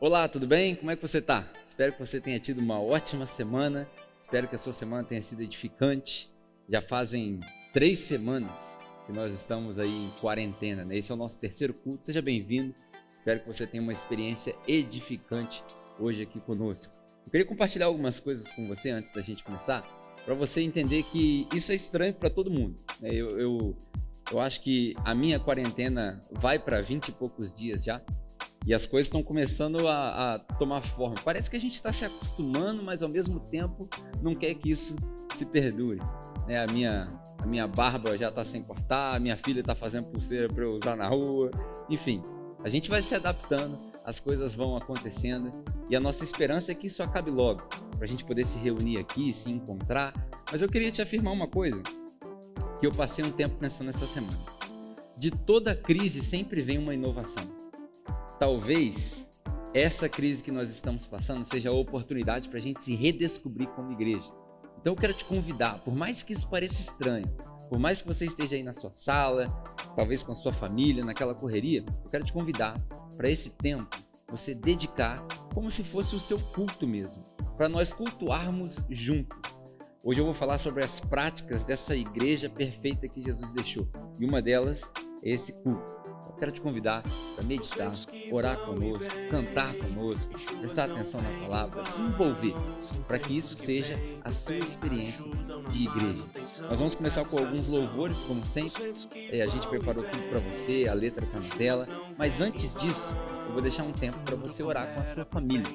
Olá, tudo bem? Como é que você está? Espero que você tenha tido uma ótima semana. Espero que a sua semana tenha sido edificante. Já fazem 3 semanas que nós estamos aí em quarentena, né? Esse é o nosso terceiro culto. Seja bem-vindo. Espero que você tenha uma experiência edificante hoje aqui conosco. Eu queria compartilhar algumas coisas com você antes da gente começar, para você entender que isso é estranho para todo mundo, né? Eu acho que a minha quarentena vai para 20 e poucos dias já. E as coisas estão começando a tomar forma. Parece que a gente está se acostumando, mas ao mesmo tempo não quer que isso se perdure. A minha barba já está sem cortar, a minha filha está fazendo pulseira para eu usar na rua. Enfim, a gente vai se adaptando, as coisas vão acontecendo e a nossa esperança é que isso acabe logo, para a gente poder se reunir aqui, se encontrar. Mas eu queria te afirmar uma coisa, que eu passei um tempo pensando essa semana. De toda crise sempre vem uma inovação. Talvez essa crise que nós estamos passando seja a oportunidade para a gente se redescobrir como igreja. Então eu quero te convidar, por mais que isso pareça estranho, por mais que você esteja aí na sua sala, talvez com a sua família, naquela correria, eu quero te convidar para esse tempo você dedicar como se fosse o seu culto mesmo, para nós cultuarmos juntos. Hoje eu vou falar sobre as práticas dessa igreja perfeita que Jesus deixou, e uma delas é esse culto. Eu quero te convidar para meditar, orar conosco, cantar conosco, prestar atenção na palavra, se envolver, para que isso seja a sua experiência de igreja. Nós vamos começar com alguns louvores, como sempre. A gente preparou tudo para você, a letra está na tela, mas antes disso, eu vou deixar um tempo para você orar com a sua família.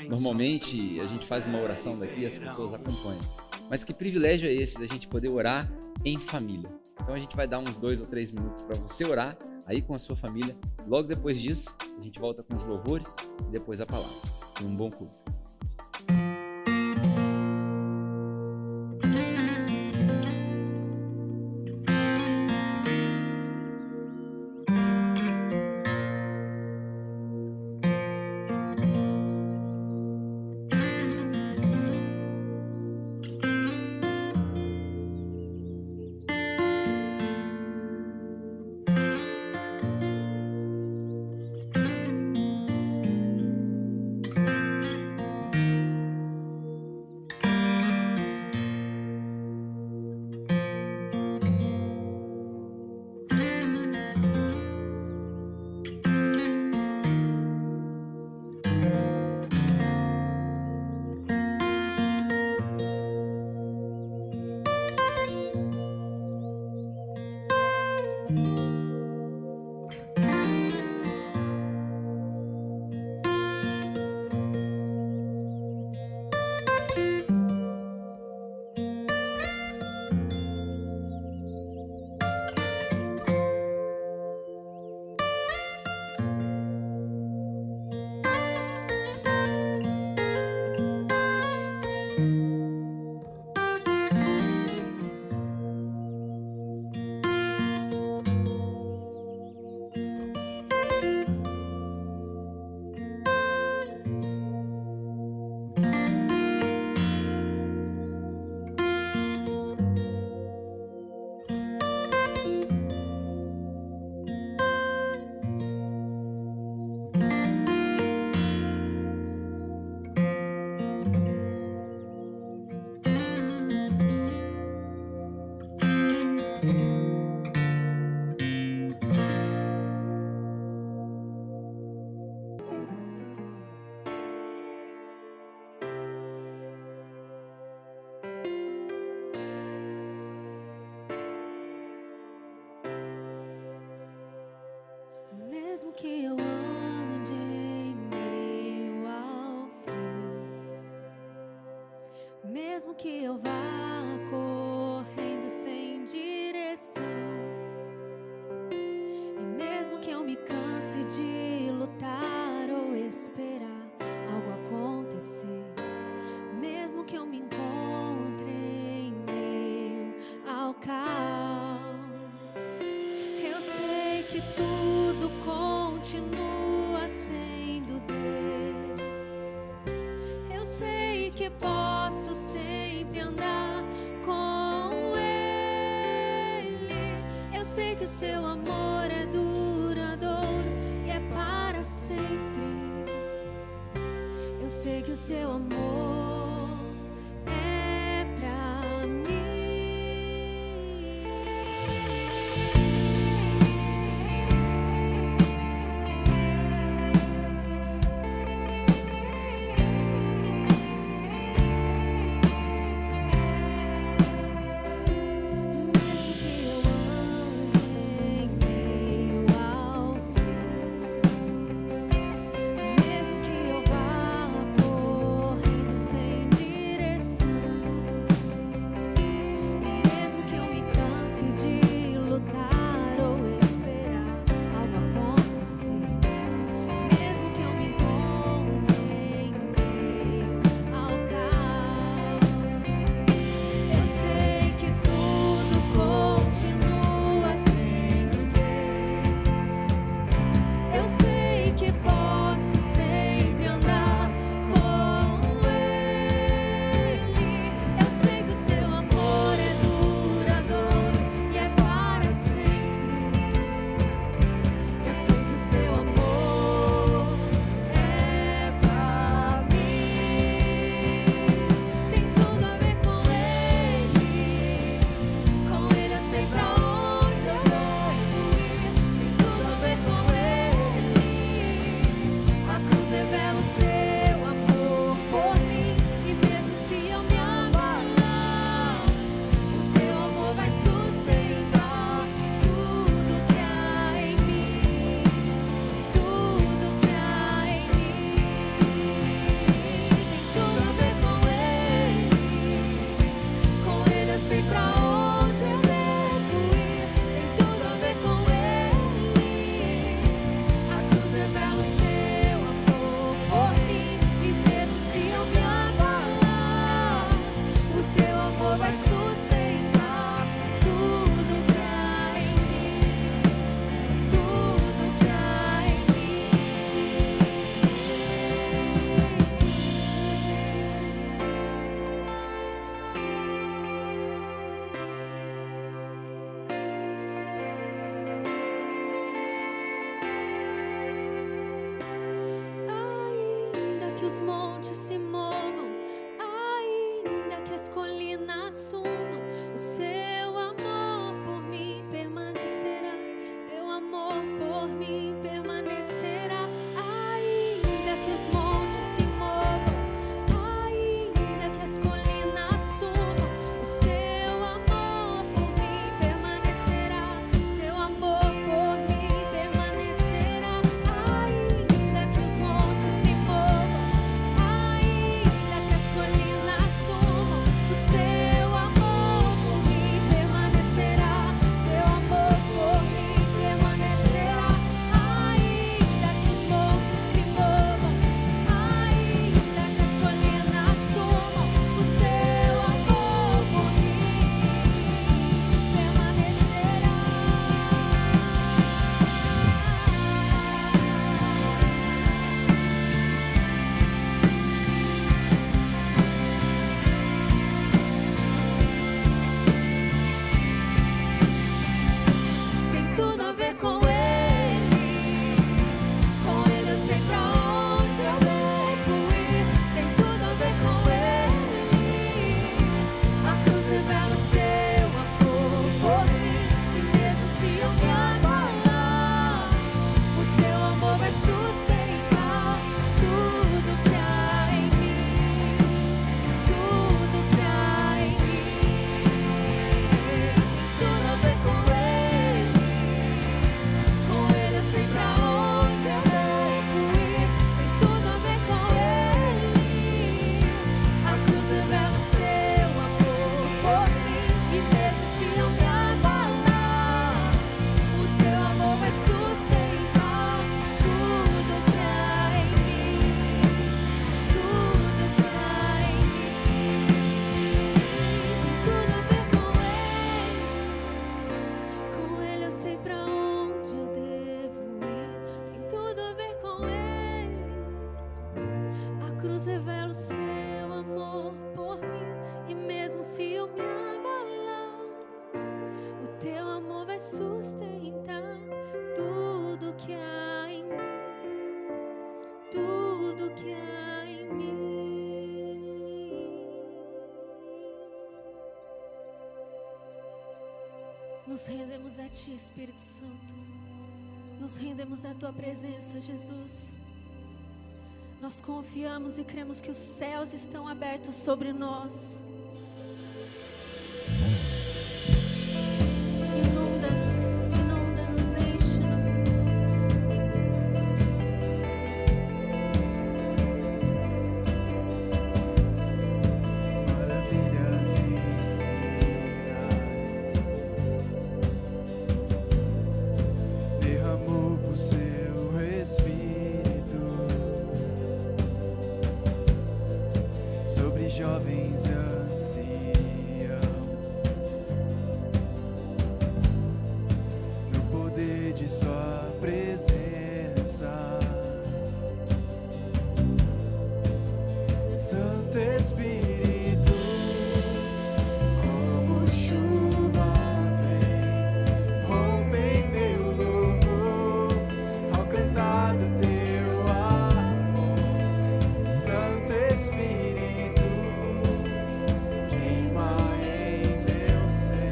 Normalmente, a gente faz uma oração daqui e as pessoas acompanham. Mas que privilégio é esse da gente poder orar em família? Então a gente vai dar uns 2 ou 3 minutos para você orar aí com a sua família. Logo depois disso, a gente volta com os louvores e depois a palavra. Um bom culto. Mesmo que eu ande em meio ao frio, mesmo que eu vá correndo sem direção, e mesmo que eu me canse de lutar ou esperar algo acontecer, mesmo que eu me encontre em meio ao caos, eu sei que tudo continua sendo dele. Eu sei que posso sempre andar com ele. Eu sei que o seu amor é duradouro e é para sempre. sei que o seu amor é pra mim. Mesmo que eu ande em meio ao fim, mesmo que eu vá correndo sem direção, e mesmo que eu me canse de lutar ou esperar algo acontecer, mesmo que eu me encontre em meio ao caos, eu sei que tudo continua sendo Deus. Eu sei que posso sempre andar com Ele. Eu sei que o seu amor é duradouro e é para sempre. Eu sei que o seu amor é pra mim. Tem tudo a ver com Ele. Com Ele eu sei pra onde eu devo ir. Tem tudo a ver com Ele. A cruz revela o seu amor por mim. E mesmo se eu me abalar, o teu amor vai sustentar tudo que há em mim. Tudo que há em mim. Tem tudo a ver com Ele. Com Ele eu sei pra onde eu devo ir. Tem tudo a ver com Ele. A cruz revela o seu amor por mim. E mesmo se eu me abalar, o teu amor vai sustentar tudo que há em mim. Tudo que há em mim. Ainda que os montes se movam, ainda que as colinas sumam, o seu amor por mim permanecerá. Teu amor por mim permanecerá. Ainda que os montes se movam, ainda que as colinas sumam, o seu amor por mim permanecerá. Teu amor por mim permanecerá. Ainda que os montes se movam, ainda que as colinas sumam, o seu amor por mim permanecerá. Teu amor por mim permanecerá. Ainda que os montes se movam, ainda que as colinas sumam, o seu amor por mim permanecerá. Tem tudo a ver com Ele. Com Ele eu sei pra onde eu devo ir. Tem tudo a ver com Ele. A cruz revela o seu amor por mim. E mesmo se eu me abalar, o teu amor vai sustentar tudo que há em mim. Tudo que há em mim. Tem tudo a ver com Ele. Com Ele eu sei pra onde eu devo ir. Tem tudo a ver com Ele. A cruz revela o seu amor por mim. E mesmo se eu me abalar, o teu amor vai sustentar tudo que há em mim. Tudo que há em mim. Tem tudo a ver com Ele. Com Ele eu sei pra onde eu devo ir. Tem tudo a ver com Ele. A cruz revela o seu amor por mim. E mesmo se eu me abalar, o teu amor vai sustentar tudo que há em mim. Tudo que há em mim. Nos rendemos a Ti, Espírito Santo. Nos rendemos à Tua presença, Jesus. Nós confiamos e cremos que os céus estão abertos sobre nós. Inunda-nos, inunda-nos, enche-nos. Maravilhas e sinais derramou por seu Espírito sobre jovens e anciãos, no poder de sua presença. Santo Espírito, como chuva vem, rompe em meu louvor ao cantar do teu amor. Santo Espírito, queima em meu ser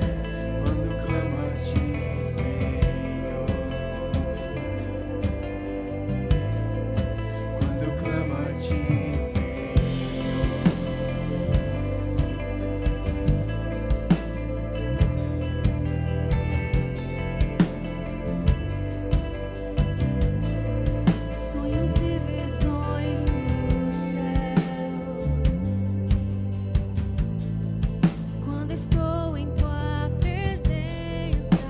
quando clamo a ti, Senhor. Quando clamo a ti, Senhor. Sonhos e visões dos céus. Quando estou em Tua presença,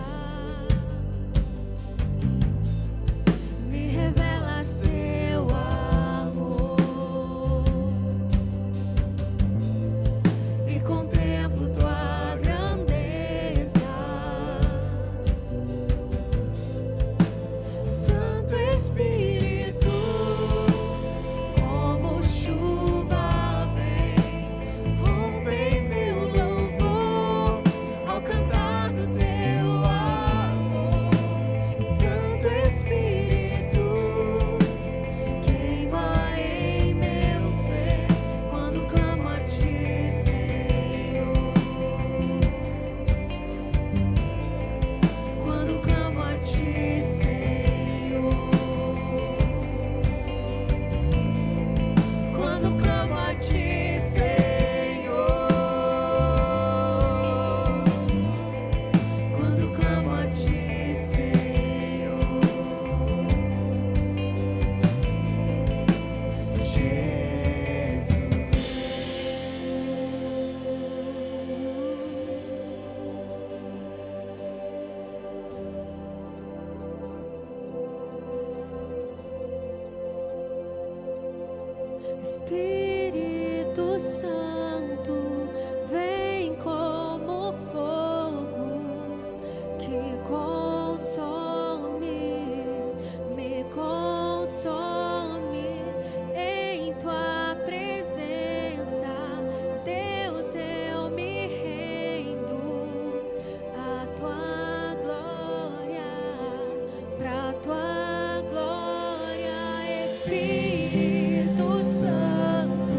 me revelas Teu amor e contemplo Tua grandeza. Santo Espírito, como chuva vem, rompe em meu louvor ao cantar do teu amor. Santo Espírito, queima em meu ser quando clamo a ti, Senhor. Quando clamo a ti, Senhor. Quando clamo a ti, Senhor. Quando clamo a ti, Senhor. Espírito Santo, vem como fogo que consome, me consome em Tua presença. Deus, eu me rendo à Tua glória, pra Tua glória. Espírito Santo,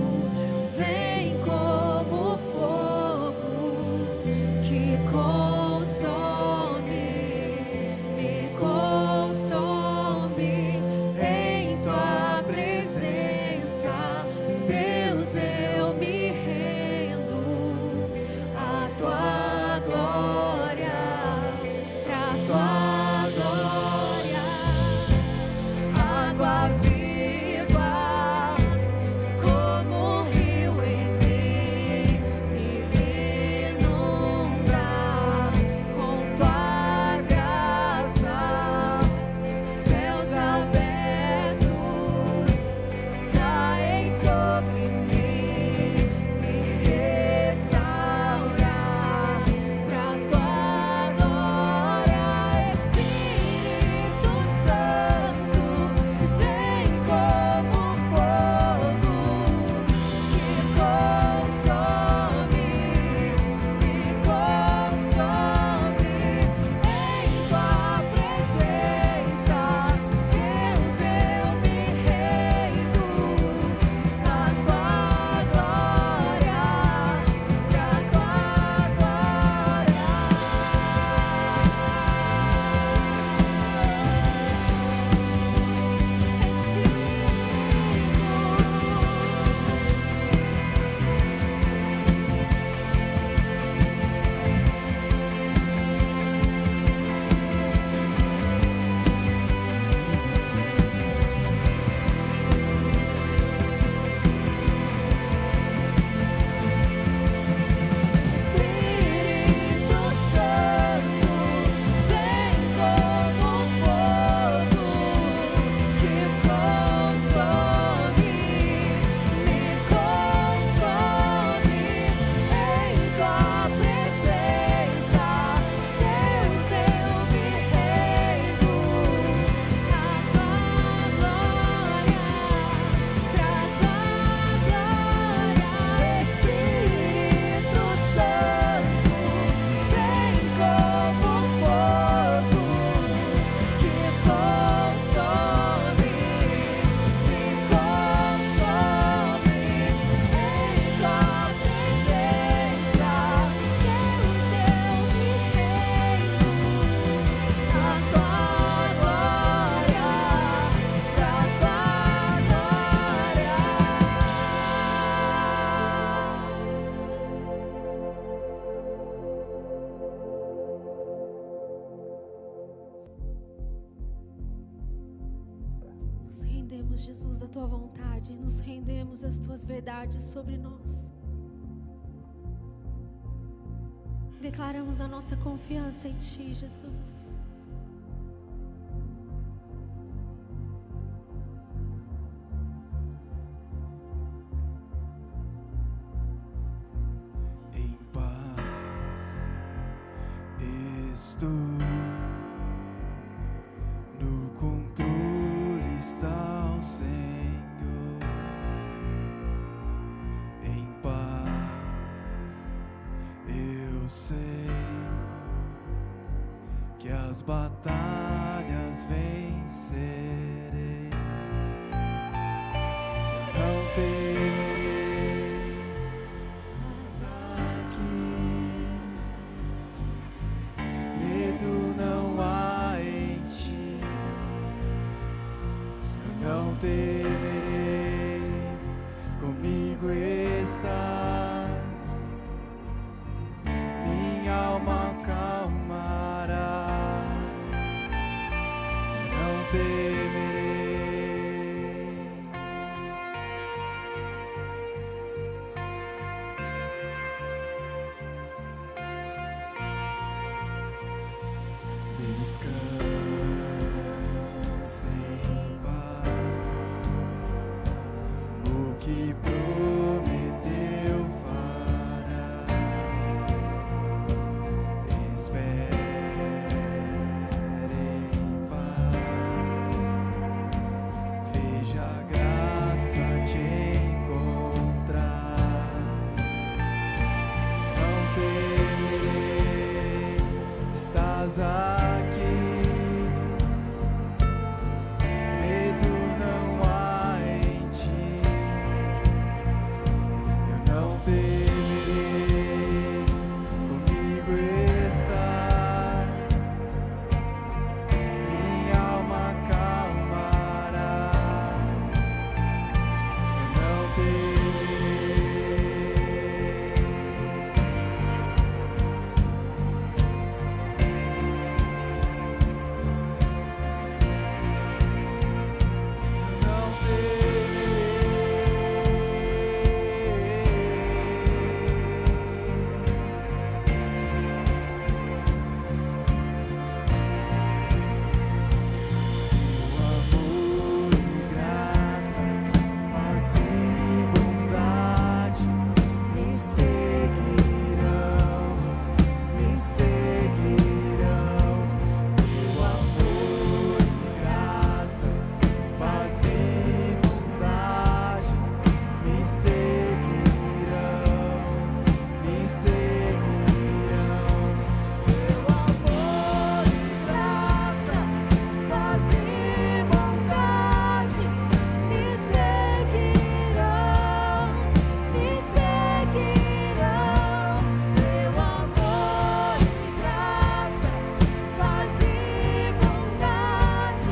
vem como fogo a tua vontade e nos rendemos às tuas verdades sobre nós. Declaramos a nossa confiança em ti, Jesus. Em paz estou, no controle está o Senhor. Em paz eu sei que as batalhas vencerei. Eu não temerei, estás aqui. Medo não há em ti. Eu não temerei, comigo estás. Minha alma acalmarás. Não temerei. Descanse em paz, o que prometeu fará. Espere em paz, veja a graça te encontrar. Não temerei, estás aqui. Medo não há em ti. Eu não temerei, comigo estás. Minha alma acalmarás. Eu não temerei. Não Teu amor e graça, paz e bondade me seguirão, me seguirão. Teu amor e graça, paz e bondade me seguirão, me seguirão. Teu amor e graça, paz e bondade me seguirão, me seguirão. Teu amor e graça, paz e bondade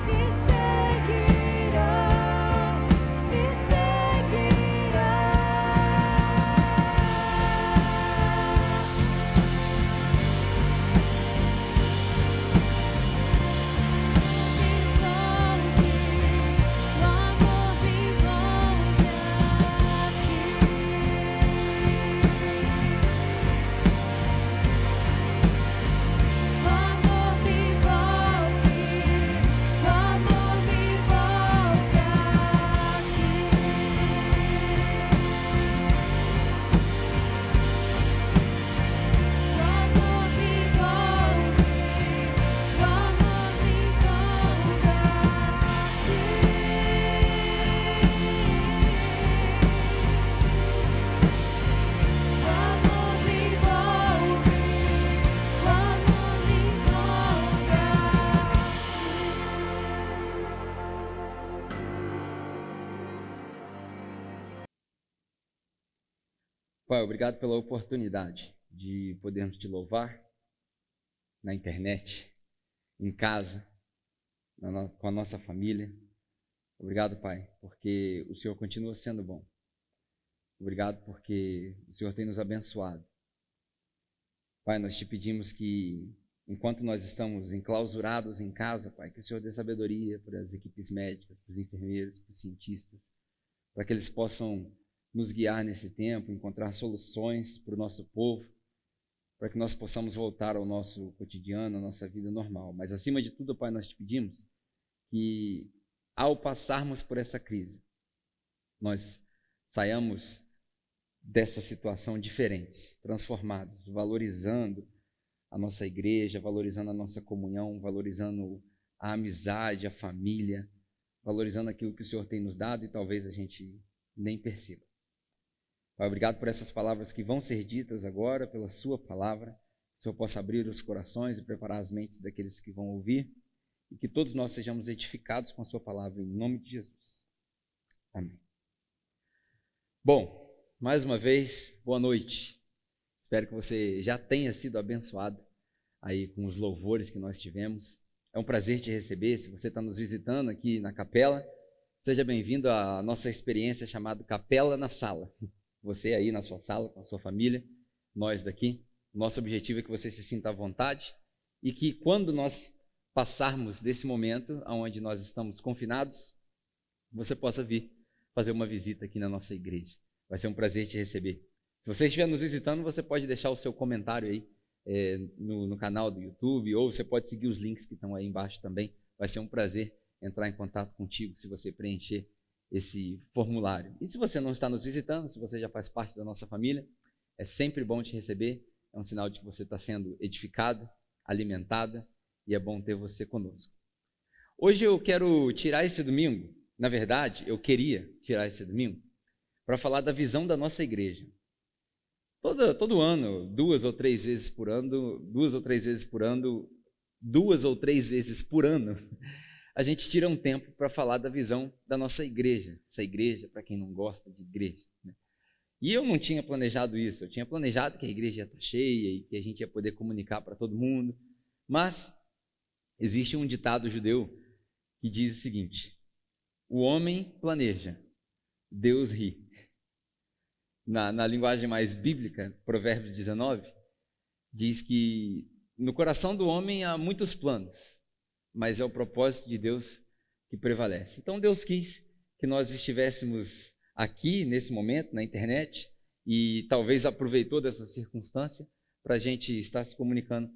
me seguirão, me Pai, obrigado pela oportunidade de podermos te louvar na internet, em casa, com a nossa família. Obrigado, Pai, porque o Senhor continua sendo bom. Obrigado porque o Senhor tem nos abençoado. Pai, nós te pedimos que enquanto nós estamos enclausurados em casa, Pai, que o Senhor dê sabedoria para as equipes médicas, para os enfermeiros, para os cientistas, para que eles possam nos guiar nesse tempo, encontrar soluções para o nosso povo, para que nós possamos voltar ao nosso cotidiano, à nossa vida normal. Mas, acima de tudo, Pai, nós te pedimos que, ao passarmos por essa crise, nós saiamos dessa situação diferentes, transformados, valorizando a nossa igreja, valorizando a nossa comunhão, valorizando a amizade, a família, valorizando aquilo que o Senhor tem nos dado e talvez a gente nem perceba. Pai, obrigado por essas palavras que vão ser ditas agora, pela sua palavra, que o Senhor possa abrir os corações e preparar as mentes daqueles que vão ouvir e que todos nós sejamos edificados com a sua palavra, em nome de Jesus. Amém. Bom, mais uma vez, boa noite. Espero que você já tenha sido abençoado aí com os louvores que nós tivemos. É um prazer te receber. Se você está nos visitando aqui na capela, seja bem-vindo à nossa experiência chamada Capela na Sala. Você aí na sua sala, com a sua família, nós daqui. Nosso objetivo é que você se sinta à vontade e que quando nós passarmos desse momento onde nós estamos confinados, você possa vir fazer uma visita aqui na nossa igreja. Vai ser um prazer te receber. Se você estiver nos visitando, você pode deixar o seu comentário aí no canal do YouTube, ou você pode seguir os links que estão aí embaixo também. Vai ser um prazer entrar em contato contigo se você preencher esse formulário. E se você não está nos visitando, se você já faz parte da nossa família, é sempre bom te receber. É um sinal de que você está sendo edificado, alimentada, e é bom ter você conosco. Hoje eu quero tirar esse domingo, na verdade, eu queria tirar esse domingo, para falar da visão da nossa igreja. Todo ano, duas ou três vezes por ano, a gente tira um tempo para falar da visão da nossa igreja. Essa igreja, para quem não gosta de igreja, né? E eu não tinha planejado isso. Eu tinha planejado que a igreja ia estar cheia e que a gente ia poder comunicar para todo mundo. Mas existe um ditado judeu que diz o seguinte: o homem planeja, Deus ri. Na linguagem mais bíblica, Provérbios 19, diz que no coração do homem há muitos planos, mas é o propósito de Deus que prevalece. Então Deus quis que nós estivéssemos aqui, nesse momento, na internet, e talvez aproveitou dessa circunstância para a gente estar se comunicando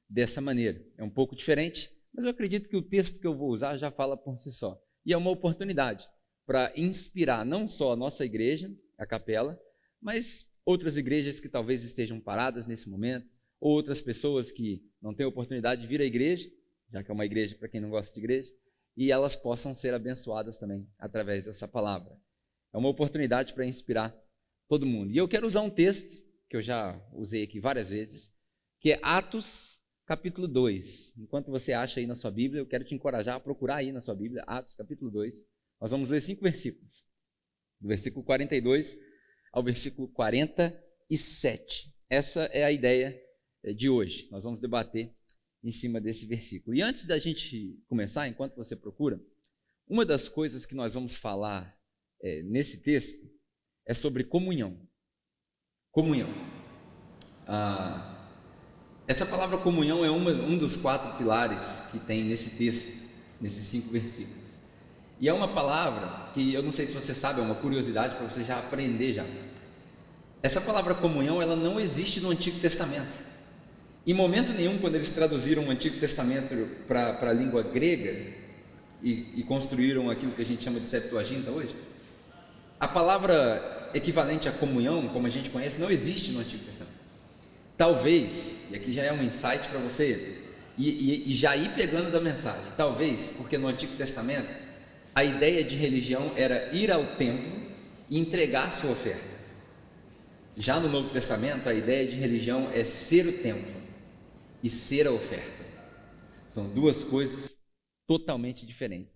dessa maneira. É um pouco diferente, mas eu acredito que o texto que eu vou usar já fala por si só. E é uma oportunidade para inspirar não só a nossa igreja, a capela, mas outras igrejas que talvez estejam paradas nesse momento, ou outras pessoas que não têm oportunidade de vir à igreja, já que é uma igreja para quem não gosta de igreja, e elas possam ser abençoadas também através dessa palavra. É uma oportunidade para inspirar todo mundo. E eu quero usar um texto, que eu já usei aqui várias vezes, que é Atos, capítulo 2. Enquanto você acha aí na sua Bíblia, eu quero te encorajar a procurar aí na sua Bíblia, Atos, capítulo 2. Nós vamos ler 5 versículos, do versículo 42 ao versículo 47. Essa é a ideia de hoje. Nós vamos debater em cima desse versículo. E antes da gente começar, enquanto você procura, uma das coisas que nós vamos falar nesse texto é sobre comunhão. Comunhão. Essa palavra comunhão é um dos 4 pilares que tem nesse texto, nesses 5 versículos. E é uma palavra que eu não sei se você sabe, é uma curiosidade para você já aprender já. Essa palavra comunhão, ela não existe no Antigo Testamento. Em momento nenhum, quando eles traduziram o Antigo Testamento para a língua grega e construíram aquilo que a gente chama de Septuaginta hoje, a palavra equivalente a comunhão, como a gente conhece, não existe no Antigo Testamento. Talvez, e aqui já é um insight para você, e já ir pegando da mensagem, talvez, porque no Antigo Testamento a ideia de religião era ir ao templo e entregar sua oferta. Já no Novo Testamento, a ideia de religião é ser o templo e ser a oferta. São duas coisas totalmente diferentes.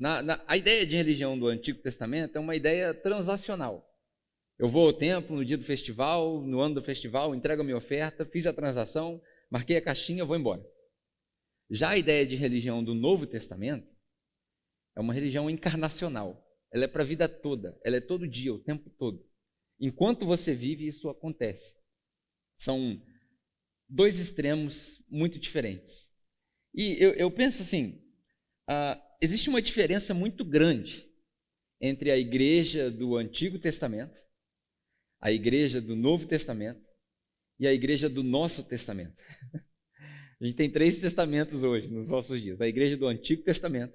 A ideia de religião do Antigo Testamento é uma ideia transacional. Eu vou ao templo no dia do festival, no ano do festival, entrego a minha oferta, fiz a transação, marquei a caixinha, vou embora. Já a ideia de religião do Novo Testamento é uma religião encarnacional. Ela é para a vida toda, ela é todo dia, o tempo todo. Enquanto você vive, isso acontece. São 2 extremos muito diferentes. E eu penso assim, existe uma diferença muito grande entre a igreja do Antigo Testamento, a igreja do Novo Testamento e a igreja do nosso Testamento. A gente tem 3 testamentos hoje, nos nossos dias. A igreja do Antigo Testamento,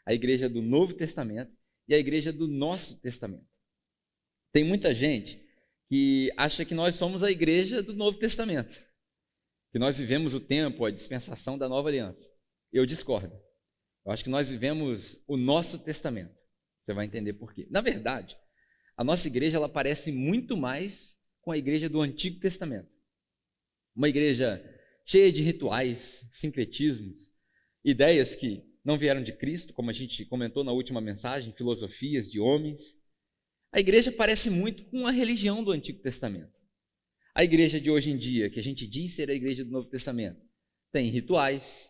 a igreja do Novo Testamento e a igreja do nosso Testamento. Tem muita gente que acha que nós somos a igreja do Novo Testamento, que nós vivemos o tempo, a dispensação da Nova Aliança. Eu discordo. Eu acho que nós vivemos o nosso Testamento. Você vai entender por quê. Na verdade, a nossa igreja ela parece muito mais com a igreja do Antigo Testamento. Uma igreja cheia de rituais, sincretismos, ideias que não vieram de Cristo, como a gente comentou na última mensagem, filosofias de homens. A igreja parece muito com a religião do Antigo Testamento. A igreja de hoje em dia, que a gente diz ser a igreja do Novo Testamento, tem rituais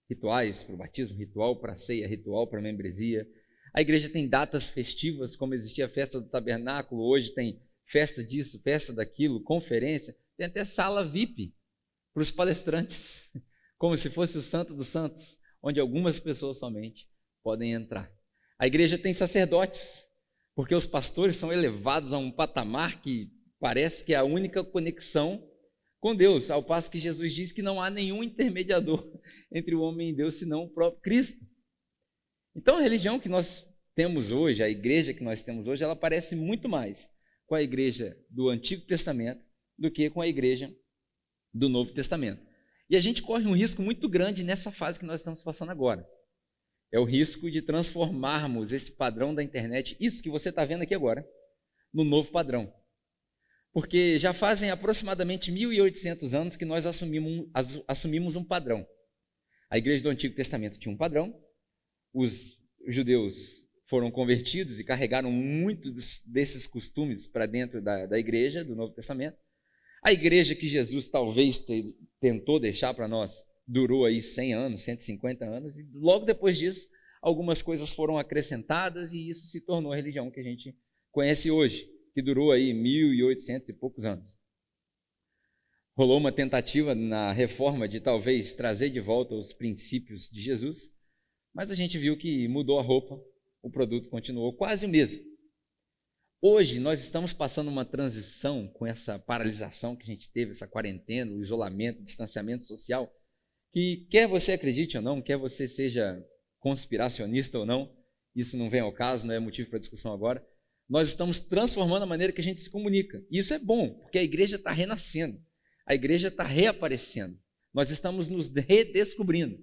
para o batismo, ritual para a ceia, ritual para a membresia. A igreja tem datas festivas, como existia a festa do tabernáculo, hoje tem festa disso, festa daquilo, conferência, tem até sala VIP para os palestrantes, como se fosse o Santo dos Santos, onde algumas pessoas somente podem entrar. A igreja tem sacerdotes, porque os pastores são elevados a um patamar que parece que é a única conexão com Deus, ao passo que Jesus diz que não há nenhum intermediador entre o homem e Deus, senão o próprio Cristo. Então a religião que nós temos hoje, a igreja que nós temos hoje, ela parece muito mais com a igreja do Antigo Testamento do que com a igreja do Novo Testamento. E a gente corre um risco muito grande nessa fase que nós estamos passando agora. É o risco de transformarmos esse padrão da internet, isso que você está vendo aqui agora, no novo padrão. Porque já fazem aproximadamente 1.800 anos que nós assumimos um padrão. A igreja do Antigo Testamento tinha um padrão, os judeus foram convertidos e carregaram muitos desses costumes para dentro da igreja do Novo Testamento. A igreja que Jesus talvez tentou deixar para nós durou aí 100 anos, 150 anos, e logo depois disso, algumas coisas foram acrescentadas e isso se tornou a religião que a gente conhece hoje, que durou aí 1.800 e poucos anos. Rolou uma tentativa na reforma de talvez trazer de volta os princípios de Jesus, mas a gente viu que mudou a roupa, o produto continuou quase o mesmo. Hoje nós estamos passando uma transição com essa paralisação que a gente teve, essa quarentena, o isolamento, o distanciamento social, que quer você acredite ou não, quer você seja conspiracionista ou não, isso não vem ao caso, não é motivo para discussão agora, nós estamos transformando a maneira que a gente se comunica. E isso é bom, porque a igreja está renascendo, a igreja está reaparecendo, nós estamos nos redescobrindo.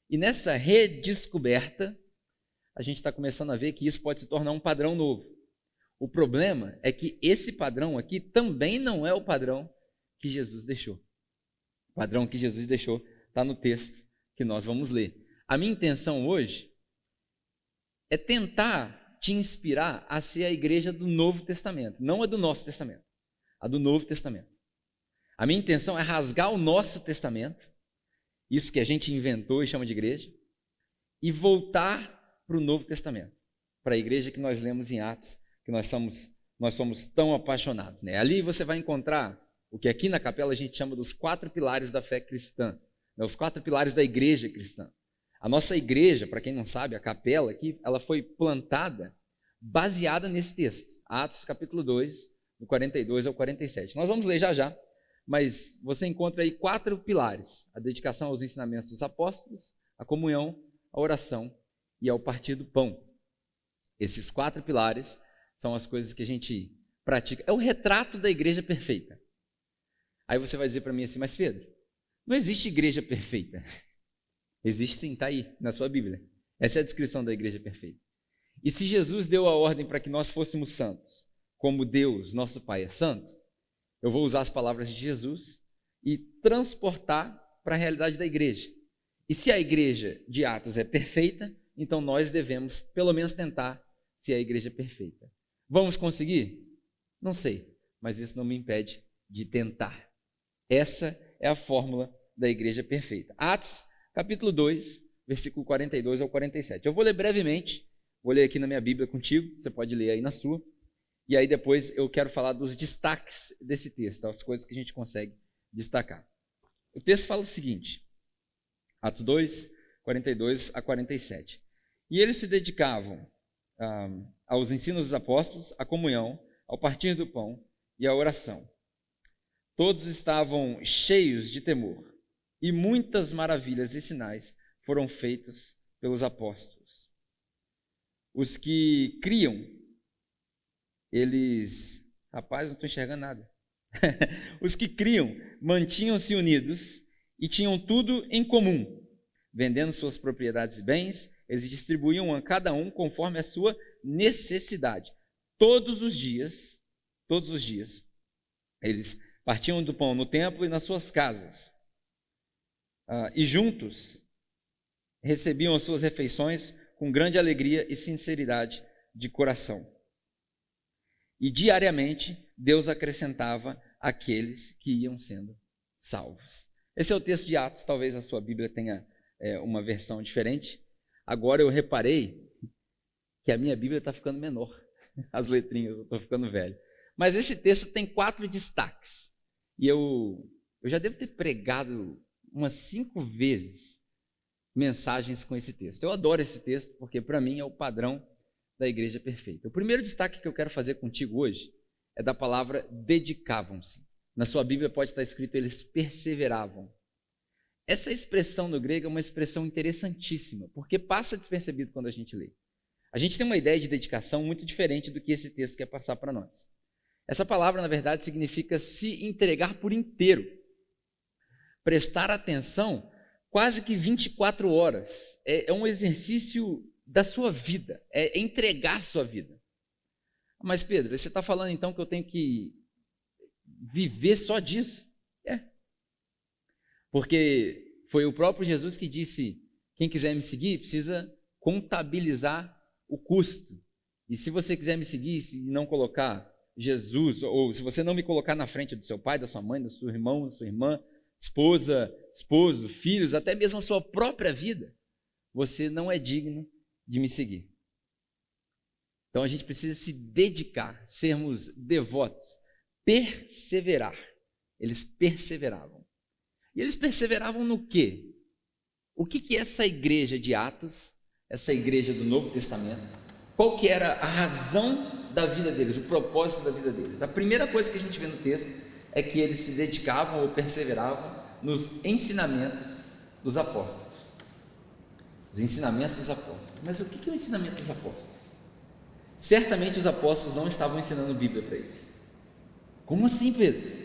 E nessa redescoberta, a gente está começando a ver que isso pode se tornar um padrão novo. O problema é que esse padrão aqui também não é o padrão que Jesus deixou. O padrão que Jesus deixou está no texto que nós vamos ler. A minha intenção hoje é tentar te inspirar a ser a igreja do Novo Testamento, não a do nosso Testamento, a do Novo Testamento. A minha intenção é rasgar o nosso Testamento, isso que a gente inventou e chama de igreja, e voltar para o Novo Testamento, para a igreja que nós lemos em Atos, que nós somos tão apaixonados, né? Ali você vai encontrar o que aqui na capela a gente chama dos 4 pilares da fé cristã, né? Os 4 pilares da igreja cristã. A nossa igreja, para quem não sabe, a capela aqui, ela foi plantada baseada nesse texto, Atos capítulo 2, do 42 ao 47. Nós vamos ler já já, mas você encontra aí 4 pilares: a dedicação aos ensinamentos dos apóstolos, a comunhão, a oração e ao partir do pão. Esses 4 pilares são as coisas que a gente pratica. É o retrato da igreja perfeita. Aí você vai dizer para mim assim, mas Pedro, não existe igreja perfeita. Existe sim, está aí na sua Bíblia. Essa é a descrição da igreja perfeita. E se Jesus deu a ordem para que nós fôssemos santos, como Deus, nosso Pai, é santo, eu vou usar as palavras de Jesus e transportar para a realidade da igreja. E se a igreja de Atos é perfeita, então nós devemos, pelo menos, tentar ser a igreja perfeita. Vamos conseguir? Não sei, mas isso não me impede de tentar. Essa é a fórmula da igreja perfeita. Atos, capítulo 2, versículo 42 ao 47. Eu vou ler brevemente, vou ler aqui na minha Bíblia contigo, você pode ler aí na sua, e aí depois eu quero falar dos destaques desse texto, as coisas que a gente consegue destacar. O texto fala o seguinte: Atos 2, 42 a 47. E eles se dedicavam aos ensinos dos apóstolos, à comunhão, ao partir do pão e à oração. Todos estavam cheios de temor, e muitas maravilhas e sinais foram feitos pelos apóstolos. Os que criam, eles... Rapaz, não estou enxergando nada. Os que criam mantinham-se unidos e tinham tudo em comum. Vendendo suas propriedades e bens, eles distribuíam a cada um conforme a sua necessidade. Todos os dias, eles partiam do pão no templo e nas suas casas. E juntos recebiam as suas refeições com grande alegria e sinceridade de coração. E diariamente Deus acrescentava aqueles que iam sendo salvos. Esse é o texto de Atos, talvez a sua Bíblia tenha uma versão diferente. Agora eu reparei que a minha Bíblia está ficando menor, as letrinhas, eu estou ficando velho. Mas esse texto tem 4 destaques. E eu já devo ter pregado umas 5 vezes mensagens com esse texto. Eu adoro esse texto porque para mim é o padrão da igreja perfeita. O primeiro destaque que eu quero fazer contigo hoje é da palavra dedicavam-se. Na sua Bíblia pode estar escrito eles perseveravam. Essa expressão no grego é uma expressão interessantíssima, porque passa despercebido quando a gente lê. A gente tem uma ideia de dedicação muito diferente do que esse texto quer passar para nós. Essa palavra, na verdade, significa se entregar por inteiro. Prestar atenção quase que 24 horas. É um exercício da sua vida, é entregar sua vida. Mas Pedro, você está falando então que eu tenho que viver só disso? Porque foi o próprio Jesus que disse, quem quiser me seguir precisa contabilizar o custo. E se você quiser me seguir e não colocar Jesus, ou se você não me colocar na frente do seu pai, da sua mãe, do seu irmão, da sua irmã, esposa, esposo, filhos, até mesmo a sua própria vida, você não é digno de me seguir. Então a gente precisa se dedicar, sermos devotos, perseverar. Eles perseveravam. E eles perseveravam no quê? O que é essa igreja de Atos, essa igreja do Novo Testamento? Qual que era a razão da vida deles, o propósito da vida deles? A primeira coisa que a gente vê no texto é que eles se dedicavam ou perseveravam nos ensinamentos dos apóstolos. Os ensinamentos dos apóstolos. Mas o que é o ensinamento dos apóstolos? Certamente os apóstolos não estavam ensinando Bíblia para eles. Como assim, Pedro?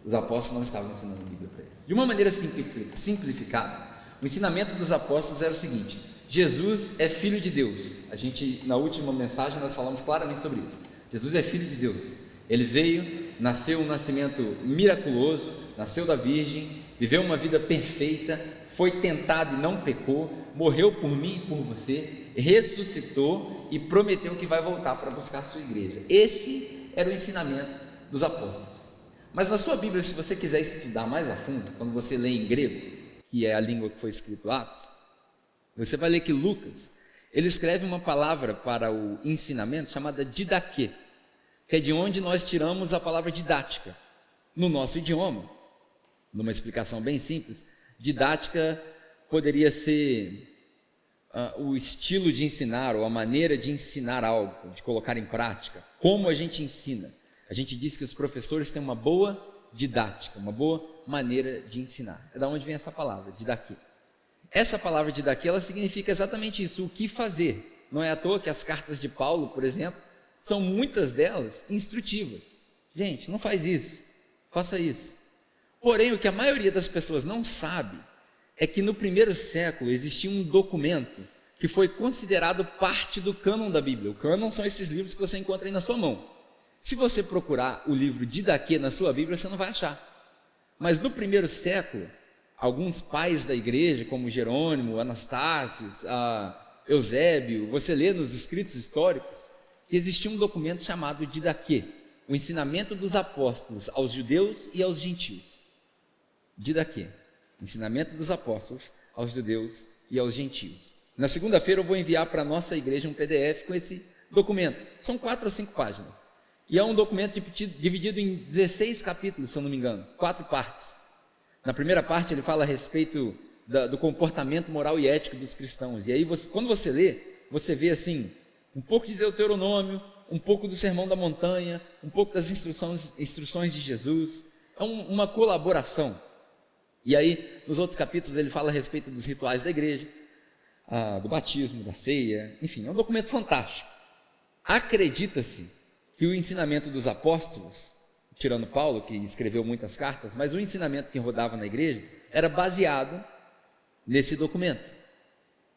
Os apóstolos não estavam ensinando Bíblia para eles. De uma maneira simplificada, o ensinamento dos apóstolos era o seguinte: Jesus é filho de Deus. Na última mensagem nós falamos claramente sobre isso. Jesus é filho de Deus. Ele veio, nasceu um nascimento miraculoso, nasceu da Virgem, viveu uma vida perfeita, foi tentado e não pecou, morreu por mim e por você, ressuscitou e prometeu que vai voltar para buscar a sua igreja. Esse era o ensinamento dos apóstolos. Mas na sua Bíblia, se você quiser estudar mais a fundo, quando você lê em grego, que é a língua que foi escrito Atos, você vai ler que Lucas, ele escreve uma palavra para o ensinamento chamada didaquê, que é de onde nós tiramos a palavra didática. No nosso idioma, numa explicação bem simples, didática poderia ser o estilo de ensinar, ou a maneira de ensinar algo, de colocar em prática, como a gente ensina. A gente diz que os professores têm uma boa didática, uma boa maneira de ensinar. É da onde vem essa palavra, didaquê. Essa palavra didaquê, ela significa exatamente isso, o que fazer. Não é à toa que as cartas de Paulo, por exemplo, são muitas delas instrutivas. Gente, não faz isso, faça isso. Porém, o que a maioria das pessoas não sabe é que no primeiro século existia um documento que foi considerado parte do cânon da Bíblia. O cânon são esses livros que você encontra aí na sua mão. Se você procurar o livro Didaquê na sua Bíblia, você não vai achar. Mas no primeiro século, alguns pais da igreja, como Jerônimo, Anastácio, Eusébio, você lê nos escritos históricos que existia um documento chamado Didaquê, o ensinamento dos apóstolos aos judeus e aos gentios. Didaquê, ensinamento dos apóstolos aos judeus e aos gentios. Na segunda-feira eu vou enviar para a nossa igreja um PDF com esse documento. São 4 ou 5 páginas. E é um documento dividido em 16 capítulos, se eu não me engano, 4 partes. Na primeira parte ele fala a respeito do comportamento moral e ético dos cristãos. E aí, quando você lê, você vê assim, um pouco de Deuteronômio, um pouco do Sermão da Montanha, um pouco das instruções de Jesus. É uma colaboração. E aí, nos outros capítulos, ele fala a respeito dos rituais da igreja, do batismo, da ceia, enfim, é um documento fantástico. Acredita-se que o ensinamento dos apóstolos, tirando Paulo, que escreveu muitas cartas, mas o ensinamento que rodava na igreja era baseado nesse documento.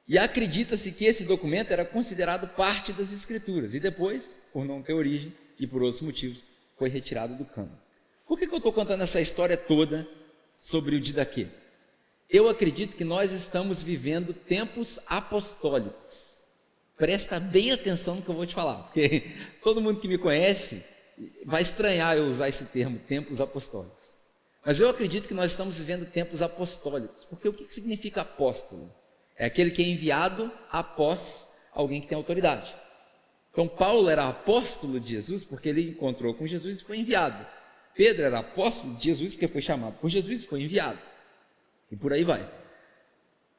E acredita-se que esse documento era considerado parte das Escrituras, e depois, por não ter origem e por outros motivos, foi retirado do cânon. Por que eu estou contando essa história toda sobre o Didaquê? Eu acredito que nós estamos vivendo tempos apostólicos. Presta bem atenção no que eu vou te falar, porque todo mundo que me conhece vai estranhar eu usar esse termo, tempos apostólicos. Mas eu acredito que nós estamos vivendo tempos apostólicos, porque o que significa apóstolo? É aquele que é enviado após alguém que tem autoridade. Então Paulo era apóstolo de Jesus porque ele encontrou com Jesus e foi enviado. Pedro era apóstolo de Jesus porque foi chamado por Jesus e foi enviado. E por aí vai.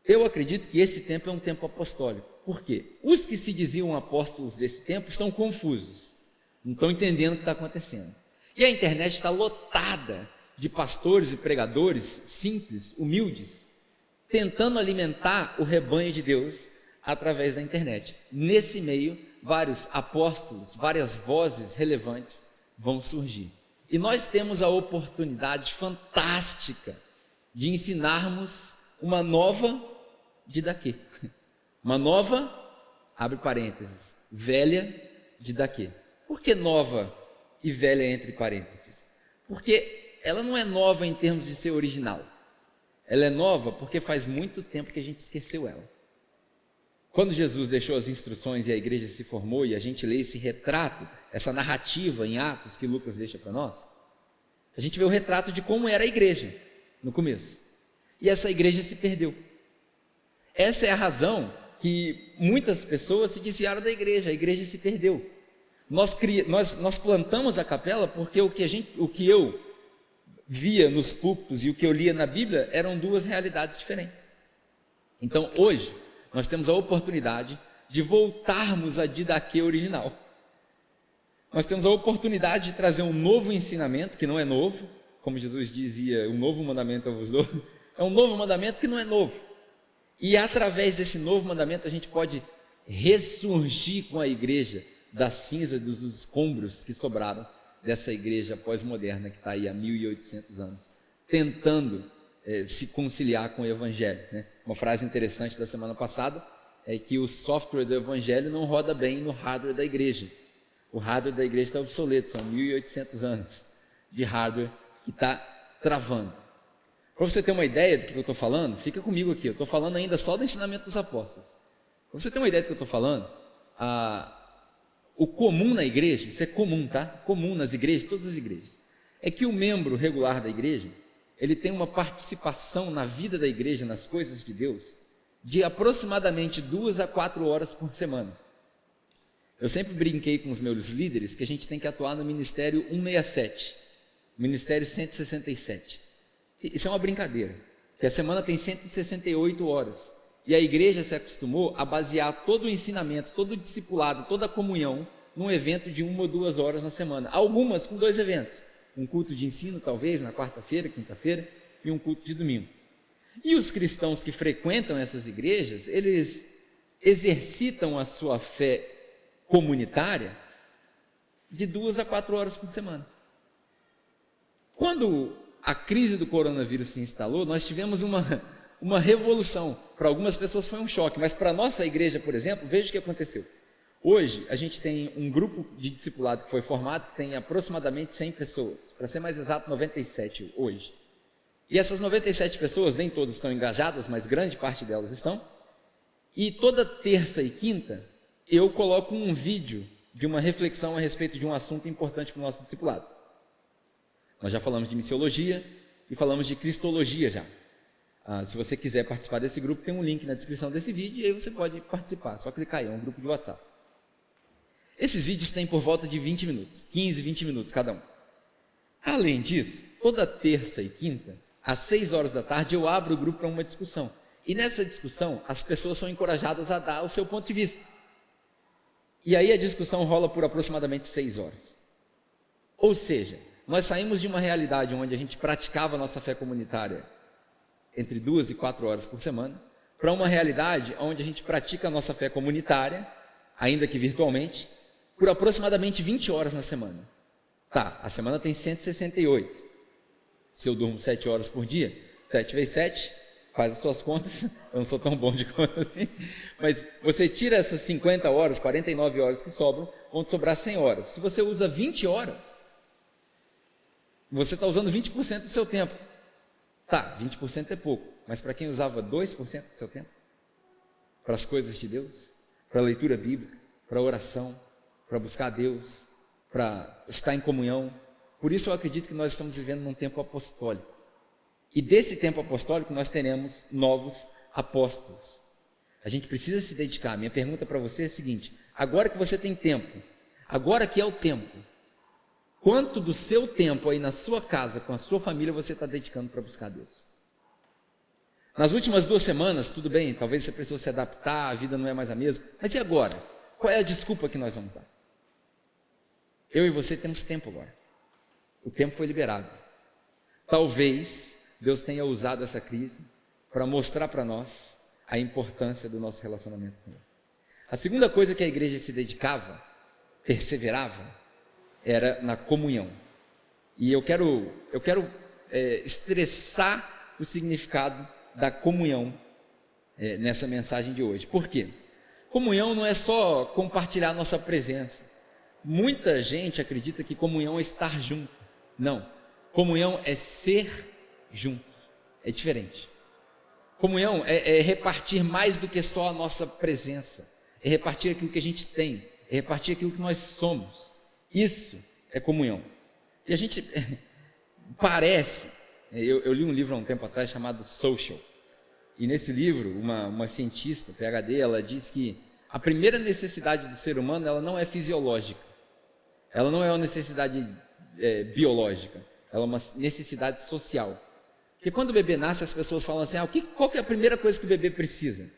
Eu acredito que esse tempo é um tempo apostólico. Por quê? Os que se diziam apóstolos desse tempo estão confusos. Não estão entendendo o que está acontecendo. E a internet está lotada de pastores e pregadores simples, humildes, tentando alimentar o rebanho de Deus através da internet. Nesse meio, vários apóstolos, várias vozes relevantes vão surgir. E nós temos a oportunidade fantástica de ensinarmos uma nova Didaquê. Uma nova, abre parênteses, velha Didaquê. Por que nova e velha entre parênteses? Porque ela não é nova em termos de ser original. Ela é nova porque faz muito tempo que a gente esqueceu ela. Quando Jesus deixou as instruções e a igreja se formou, e a gente lê esse retrato, essa narrativa em Atos que Lucas deixa para nós, a gente vê o retrato de como era a igreja no começo. E essa igreja se perdeu. Essa é a razão que muitas pessoas se desviaram da igreja, a igreja se perdeu. Nós plantamos a capela porque o que eu via nos púlpitos e o que eu lia na Bíblia eram duas realidades diferentes. Então hoje nós temos a oportunidade de voltarmos à Didaquê original. Nós temos a oportunidade de trazer um novo ensinamento, que não é novo, como Jesus dizia, um novo mandamento eu vos dou, é um novo mandamento que não é novo. E através desse novo mandamento a gente pode ressurgir com a igreja da cinza, dos escombros que sobraram dessa igreja pós-moderna que está aí há 1800 anos, tentando se conciliar com o evangelho, né? Uma frase interessante da semana passada é que o software do evangelho não roda bem no hardware da igreja. O hardware da igreja está obsoleto, são 1800 anos de hardware que está travando. Para você ter uma ideia do que eu estou falando, fica comigo aqui, eu estou falando ainda só do ensinamento dos apóstolos. Para você ter uma ideia do que eu estou falando, o comum na igreja, isso é comum, tá? Comum nas igrejas, todas as igrejas, é que o membro regular da igreja, ele tem uma participação na vida da igreja, nas coisas de Deus, de aproximadamente 2 a 4 horas por semana. Eu sempre brinquei com os meus líderes que a gente tem que atuar no Ministério 167, Ministério 167. Isso é uma brincadeira, porque a semana tem 168 horas, e a igreja se acostumou a basear todo o ensinamento, todo o discipulado, toda a comunhão, num evento de 1 ou 2 horas na semana. Algumas com 2 eventos, um culto de ensino talvez na quarta-feira, quinta-feira, e um culto de domingo. E os cristãos que frequentam essas igrejas, eles exercitam a sua fé comunitária de 2 a 4 horas por semana. Quando a crise do coronavírus se instalou, nós tivemos uma revolução. Para algumas pessoas foi um choque, mas para a nossa igreja, por exemplo, veja o que aconteceu. Hoje, a gente tem um grupo de discipulado que foi formado, que tem aproximadamente 100 pessoas, para ser mais exato, 97 hoje. E essas 97 pessoas, nem todas estão engajadas, mas grande parte delas estão. E toda terça e quinta, eu coloco um vídeo de uma reflexão a respeito de um assunto importante para o nosso discipulado. Nós já falamos de missiologia e falamos de cristologia já. Se você quiser participar desse grupo, tem um link na descrição desse vídeo e aí você pode participar, só clicar aí, é um grupo de WhatsApp. Esses vídeos têm por volta de 20 minutos, 15, 20 minutos cada um. Além disso, toda terça e quinta, às 6 horas da tarde, eu abro o grupo para uma discussão. E nessa discussão, as pessoas são encorajadas a dar o seu ponto de vista. E aí a discussão rola por aproximadamente 6 horas. Ou seja, nós saímos de uma realidade onde a gente praticava a nossa fé comunitária entre 2 e 4 horas por semana, para uma realidade onde a gente pratica a nossa fé comunitária, ainda que virtualmente, por aproximadamente 20 horas na semana. Tá, a semana tem 168. Se eu durmo 7 horas por dia, 7 vezes 7, faz as suas contas, eu não sou tão bom de conta assim, mas você tira essas 50 horas, 49 horas que sobram, vão te sobrar 100 horas. Se você usa 20 horas, você está usando 20% do seu tempo. Tá, 20% é pouco, mas para quem usava 2% do seu tempo, para as coisas de Deus, para a leitura bíblica, para a oração, para buscar a Deus, para estar em comunhão. Por isso eu acredito que nós estamos vivendo num tempo apostólico. E desse tempo apostólico nós teremos novos apóstolos. A gente precisa se dedicar. Minha pergunta para você é a seguinte: agora que você tem tempo, agora que é o tempo, quanto do seu tempo aí na sua casa, com a sua família, você está dedicando para buscar Deus? Nas últimas 2 semanas, tudo bem, talvez você precisou se adaptar, a vida não é mais a mesma, mas e agora? Qual é a desculpa que nós vamos dar? Eu e você temos tempo agora. O tempo foi liberado. Talvez Deus tenha usado essa crise para mostrar para nós a importância do nosso relacionamento com Ele. A segunda coisa que a igreja se dedicava, perseverava, era na comunhão. E eu quero estressar o significado da comunhão nessa mensagem de hoje. Por quê? Comunhão não é só compartilhar nossa presença. Muita gente acredita que comunhão é estar junto. Não. Comunhão é ser junto. É diferente. Comunhão é repartir mais do que só a nossa presença. É repartir aquilo que a gente tem. É repartir aquilo que nós somos. Isso é comunhão. E a gente parece... Eu li um livro há um tempo atrás chamado Social. E nesse livro, uma cientista, PhD, ela diz que a primeira necessidade do ser humano, ela não é fisiológica. Ela não é uma necessidade biológica. Ela é uma necessidade social. Porque quando o bebê nasce, as pessoas falam assim, qual que é a primeira coisa que o bebê precisa?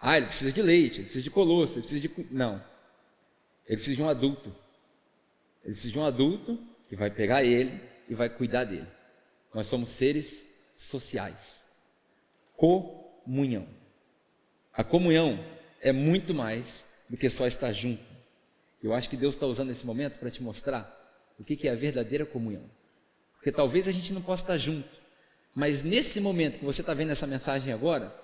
Ele precisa de leite, ele precisa de colosso, ele precisa de... Não. Ele precisa de um adulto. Ele precisa de um adulto que vai pegar ele e vai cuidar dele. Nós somos seres sociais. Comunhão. A comunhão é muito mais do que só estar junto. Eu acho que Deus está usando esse momento para te mostrar o que é a verdadeira comunhão. Porque talvez a gente não possa estar junto, mas nesse momento que você está vendo essa mensagem agora,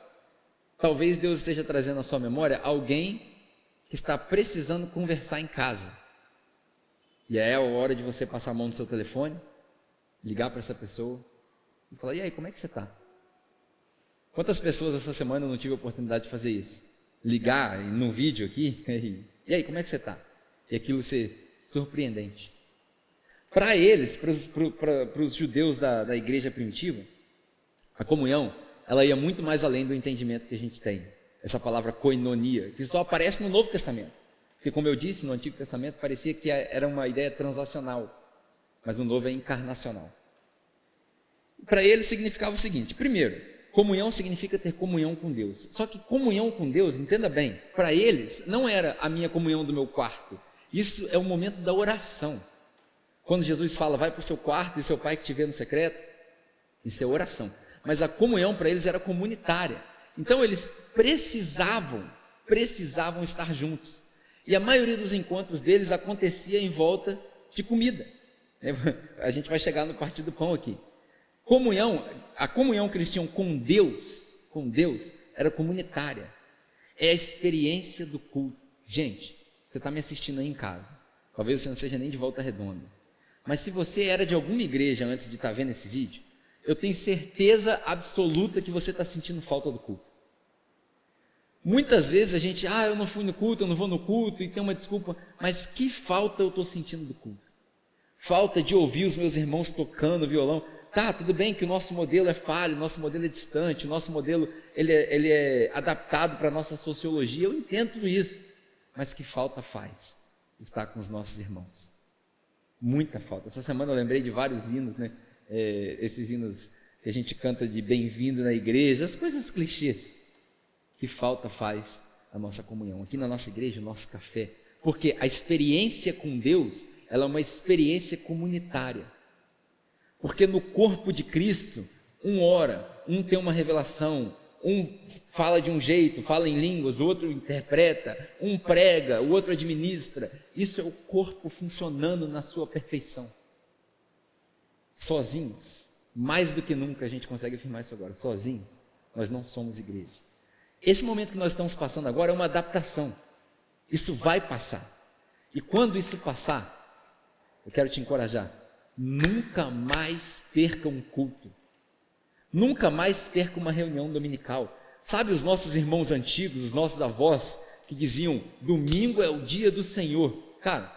talvez Deus esteja trazendo à sua memória alguém que está precisando conversar em casa. E é a hora de você passar a mão no seu telefone, ligar para essa pessoa e falar, e aí, como é que você está? Quantas pessoas essa semana eu não tive a oportunidade de fazer isso? Ligar num vídeo aqui, e aí, como é que você está? E aquilo ser surpreendente. Para eles, para os judeus da igreja primitiva, a comunhão, ela ia muito mais além do entendimento que a gente tem. Essa palavra koinonia, que só aparece no Novo Testamento. Porque, como eu disse, no Antigo Testamento parecia que era uma ideia transacional, mas no Novo é encarnacional. Para eles significava o seguinte: primeiro, comunhão significa ter comunhão com Deus. Só que comunhão com Deus, entenda bem, para eles não era a minha comunhão do meu quarto. Isso é o momento da oração. Quando Jesus fala, vai para o seu quarto e seu pai que te vê no secreto, isso é oração. Mas a comunhão para eles era comunitária. Então eles precisavam estar juntos. E a maioria dos encontros deles acontecia em volta de comida. A gente vai chegar no partir do pão aqui. A comunhão que eles tinham com Deus, era comunitária. É a experiência do culto. Gente, você está me assistindo aí em casa. Talvez você não seja nem de Volta Redonda. Mas se você era de alguma igreja antes de estar vendo esse vídeo, eu tenho certeza absoluta que você está sentindo falta do culto. Muitas vezes a gente, eu não fui no culto, eu não vou no culto, e tem uma desculpa, mas que falta eu estou sentindo do culto? Falta de ouvir os meus irmãos tocando violão. Tá, tudo bem que o nosso modelo é falho, o nosso modelo é distante, o nosso modelo ele é adaptado para a nossa sociologia, eu entendo tudo isso, mas que falta faz estar com os nossos irmãos? Muita falta. Essa semana eu lembrei de vários hinos, né? Esses hinos que a gente canta de bem-vindo na igreja, as coisas clichês. Que falta faz a nossa comunhão. Aqui na nossa igreja, o nosso café. Porque a experiência com Deus, ela é uma experiência comunitária. Porque no corpo de Cristo, um ora, um tem uma revelação, um fala de um jeito, fala em línguas, o outro interpreta, um prega, o outro administra. Isso é o corpo funcionando na sua perfeição. Sozinhos, mais do que nunca a gente consegue afirmar isso agora, sozinhos, nós não somos igreja. Esse momento que nós estamos passando agora é uma adaptação. Isso vai passar. E quando isso passar, eu quero te encorajar, nunca mais perca um culto. Nunca mais perca uma reunião dominical. Sabe os nossos irmãos antigos, os nossos avós, que diziam, domingo é o dia do Senhor. Cara,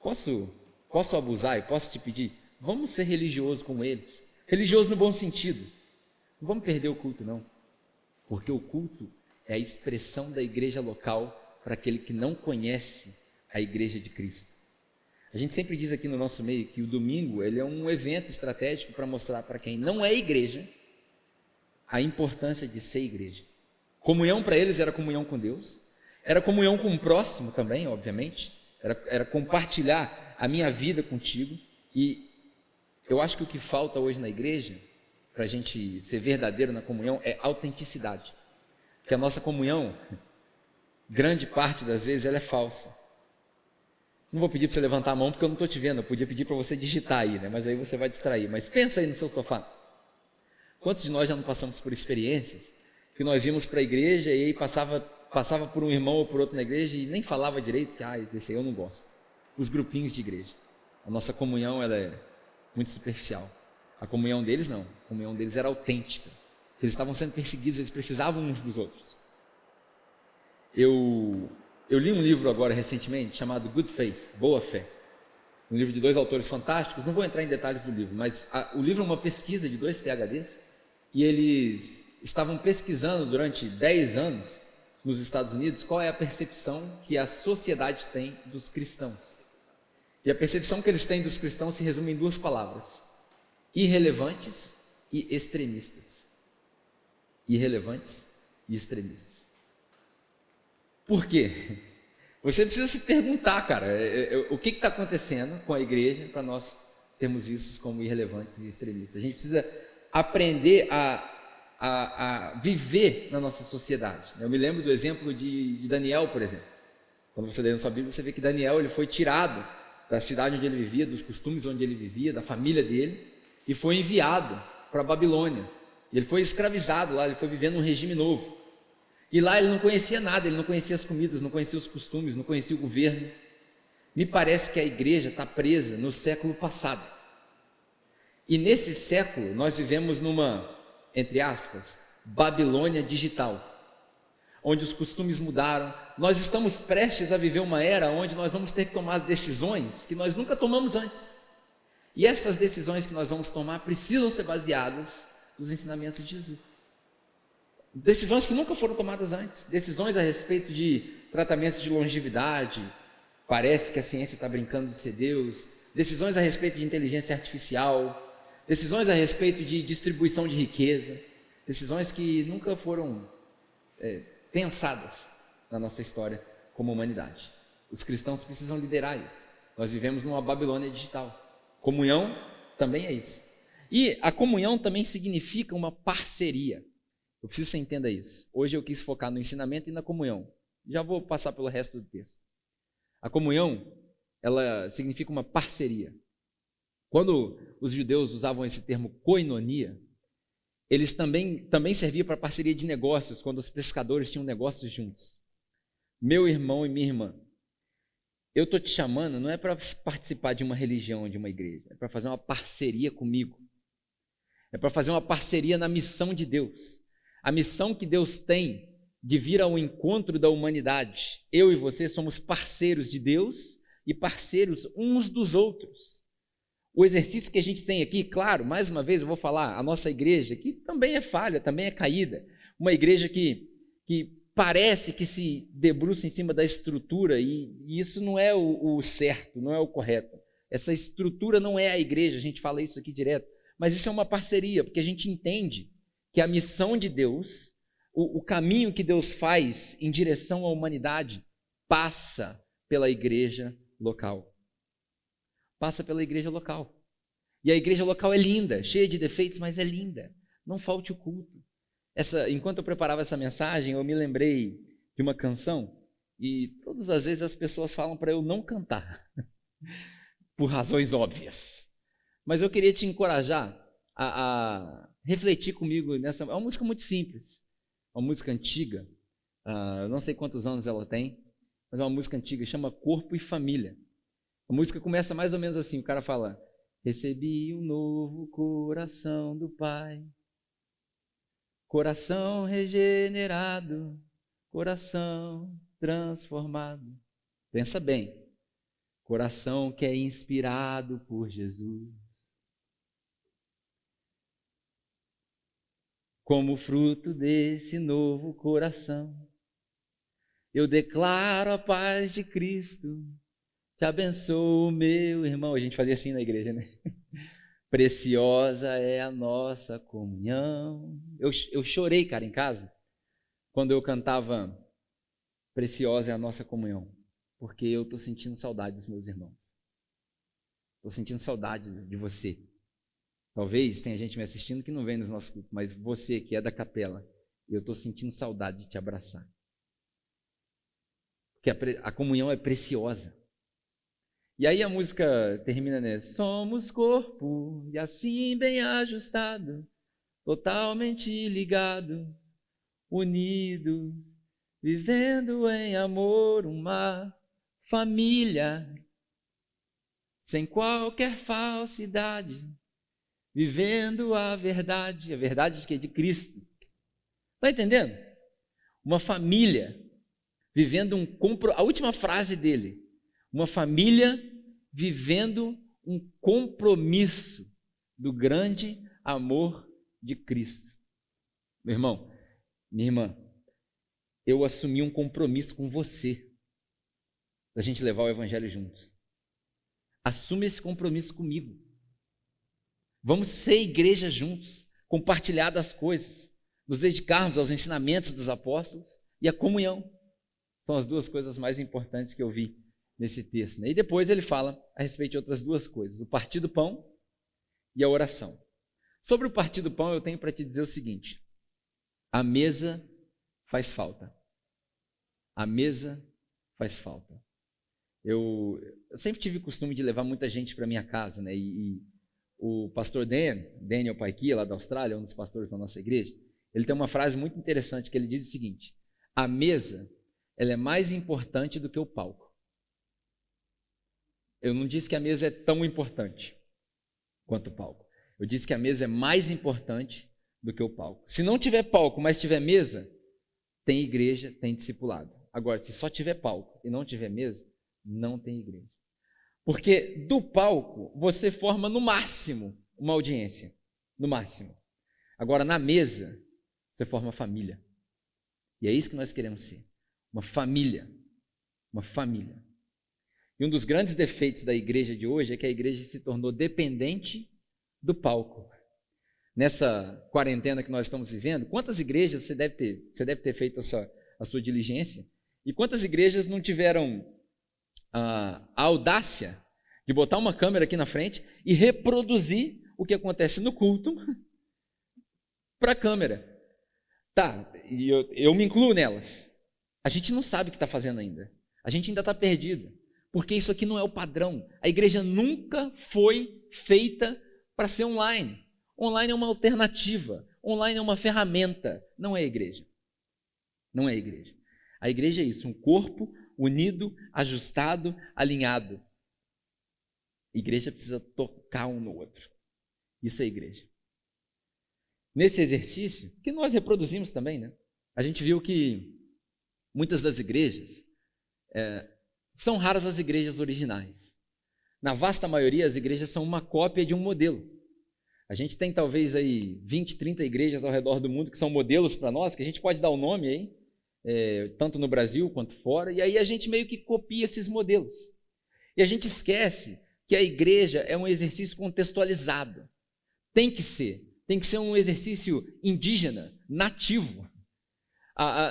posso abusar e posso te pedir? Vamos ser religiosos como eles. Religiosos no bom sentido. Não vamos perder o culto, não. Porque o culto é a expressão da igreja local para aquele que não conhece a igreja de Cristo. A gente sempre diz aqui no nosso meio que o domingo ele é um evento estratégico para mostrar para quem não é igreja a importância de ser igreja. Comunhão para eles era comunhão com Deus, era comunhão com o próximo também, obviamente, era compartilhar a minha vida contigo. E eu acho que o que falta hoje na igreja, para a gente ser verdadeiro na comunhão, é autenticidade. Porque a nossa comunhão, grande parte das vezes, ela é falsa. Não vou pedir para você levantar a mão porque eu não estou te vendo, eu podia pedir para você digitar aí, né? Mas aí você vai distrair. Mas pensa aí no seu sofá. Quantos de nós já não passamos por experiências que nós íamos para a igreja e aí passava por um irmão ou por outro na igreja e nem falava direito, que desse aí eu não gosto. Os grupinhos de igreja. A nossa comunhão ela é muito superficial. A comunhão deles não. A comunhão deles era autêntica. Eles estavam sendo perseguidos, eles precisavam uns dos outros. Eu li um livro agora recentemente chamado Good Faith, Boa Fé. Um livro de 2 autores fantásticos. Não vou entrar em detalhes do livro, mas o livro é uma pesquisa de 2 PhDs e eles estavam pesquisando durante 10 anos nos Estados Unidos qual é a percepção que a sociedade tem dos cristãos. E a percepção que eles têm dos cristãos se resume em 2 palavras: irrelevantes e extremistas. Irrelevantes e extremistas. Por quê? Você precisa se perguntar, cara, o que está acontecendo com a igreja para nós sermos vistos como irrelevantes e extremistas. A gente precisa aprender a viver na nossa sociedade. Eu me lembro do exemplo de Daniel, por exemplo. Quando você lê na sua Bíblia, você vê que Daniel ele foi tirado da cidade onde ele vivia, dos costumes onde ele vivia, da família dele, e foi enviado para a Babilônia. E ele foi escravizado lá, ele foi vivendo um regime novo. E lá ele não conhecia nada, ele não conhecia as comidas, não conhecia os costumes, não conhecia o governo. Me parece que a igreja está presa no século passado. E nesse século nós vivemos numa, entre aspas, Babilônia digital, onde os costumes mudaram. Nós estamos prestes a viver uma era onde nós vamos ter que tomar decisões que nós nunca tomamos antes. E essas decisões que nós vamos tomar precisam ser baseadas nos ensinamentos de Jesus. Decisões que nunca foram tomadas antes, decisões a respeito de tratamentos de longevidade, parece que a ciência está brincando de ser Deus, decisões a respeito de inteligência artificial, decisões a respeito de distribuição de riqueza, decisões que nunca foram pensadas na nossa história como humanidade. Os cristãos precisam liderar isso. Nós vivemos numa Babilônia digital. Comunhão também é isso. E a comunhão também significa uma parceria. Eu preciso que você entenda isso. Hoje eu quis focar no ensinamento e na comunhão. Já vou passar pelo resto do texto. A comunhão, ela significa uma parceria. Quando os judeus usavam esse termo koinonia, eles também servia para parceria de negócios, quando os pescadores tinham negócios juntos. Meu irmão e minha irmã, eu estou te chamando não é para participar de uma religião, de uma igreja, é para fazer uma parceria comigo. É para fazer uma parceria na missão de Deus. A missão que Deus tem de vir ao encontro da humanidade. Eu e você somos parceiros de Deus e parceiros uns dos outros. O exercício que a gente tem aqui, claro, mais uma vez eu vou falar, a nossa igreja, que também é falha, também é caída. Uma igreja que parece que se debruça em cima da estrutura e isso não é o certo, não é o correto. Essa estrutura não é a igreja, a gente fala isso aqui direto. mas isso é uma parceria, porque a gente entende que a missão de Deus, o caminho que Deus faz em direção à humanidade, passa pela igreja local. Passa pela igreja local. E a igreja local é linda, cheia de defeitos, mas é linda. Não falte o culto. Enquanto eu preparava essa mensagem, eu me lembrei de uma canção, e todas as vezes as pessoas falam para eu não cantar, por razões óbvias. Mas eu queria te encorajar a refletir comigo nessa. É uma música muito simples, uma música antiga. Eu não sei quantos anos ela tem, mas é uma música antiga, chama Corpo e Família. A música começa mais ou menos assim, o cara fala: recebi um novo coração do Pai, coração regenerado, coração transformado. Pensa bem, coração que é inspirado por Jesus. Como fruto desse novo coração, eu declaro a paz de Cristo, te abençoo, meu irmão. A gente fazia assim na igreja, né? Preciosa é a nossa comunhão. Eu chorei, cara, em casa, quando eu cantava Preciosa é a nossa comunhão, porque eu estou sentindo saudade dos meus irmãos. Estou sentindo saudade de você. Talvez tenha gente me assistindo que não vem nos nossos cultos, mas você que é da capela, eu estou sentindo saudade de te abraçar. Porque a comunhão é preciosa. E aí a música termina, né? Somos corpo e assim bem ajustado, totalmente ligado, unidos, vivendo em amor, uma família, sem qualquer falsidade, vivendo a verdade de quê? De Cristo. Está entendendo? Uma família, vivendo a última frase dele, uma família vivendo um compromisso do grande amor de Cristo. Meu irmão, minha irmã, eu assumi um compromisso com você, da gente levar o evangelho juntos. Assume esse compromisso comigo. Vamos ser igreja juntos, compartilhar das coisas, nos dedicarmos aos ensinamentos dos apóstolos e à comunhão. São as duas coisas mais importantes que eu vi nesse texto, né? E depois ele fala a respeito de outras duas coisas, o partir do pão e a oração. Sobre o partir do pão, eu tenho para te dizer o seguinte: a mesa faz falta. A mesa faz falta. Eu sempre tive o costume de levar muita gente para minha casa, né? E o pastor Daniel Paikia, lá da Austrália, um dos pastores da nossa igreja, ele tem uma frase muito interessante que ele diz o seguinte: a mesa, ela é mais importante do que o palco. Eu não disse que a mesa é tão importante quanto o palco. Eu disse que a mesa é mais importante do que o palco. Se não tiver palco, mas tiver mesa, tem igreja, tem discipulado. Agora, se só tiver palco e não tiver mesa, não tem igreja. Porque do palco, você forma no máximo uma audiência. No máximo. Agora, na mesa, você forma família. E é isso que nós queremos ser. Uma família. Uma família. E um dos grandes defeitos da igreja de hoje é que a igreja se tornou dependente do palco. Nessa quarentena que nós estamos vivendo, quantas igrejas você deve ter feito a sua diligência? E quantas igrejas não tiveram a audácia de botar uma câmera aqui na frente e reproduzir o que acontece no culto para a câmera? Tá, e eu me incluo nelas. A gente não sabe o que está fazendo ainda. A gente ainda está perdido. Porque isso aqui não é o padrão. A igreja nunca foi feita para ser online. Online é uma alternativa. Online é uma ferramenta. Não é igreja. Não é igreja. A igreja é isso, um corpo unido, ajustado, alinhado. A igreja precisa tocar um no outro. Isso é igreja. Nesse exercício, que nós reproduzimos também, né? A gente viu que muitas das igrejas são raras as igrejas originais. Na vasta maioria, as igrejas são uma cópia de um modelo. A gente tem talvez aí 20, 30 igrejas ao redor do mundo que são modelos para nós, que a gente pode dar o nome aí, tanto no Brasil quanto fora, e aí a gente meio que copia esses modelos. E a gente esquece que a igreja é um exercício contextualizado. Tem que ser um exercício indígena, nativo.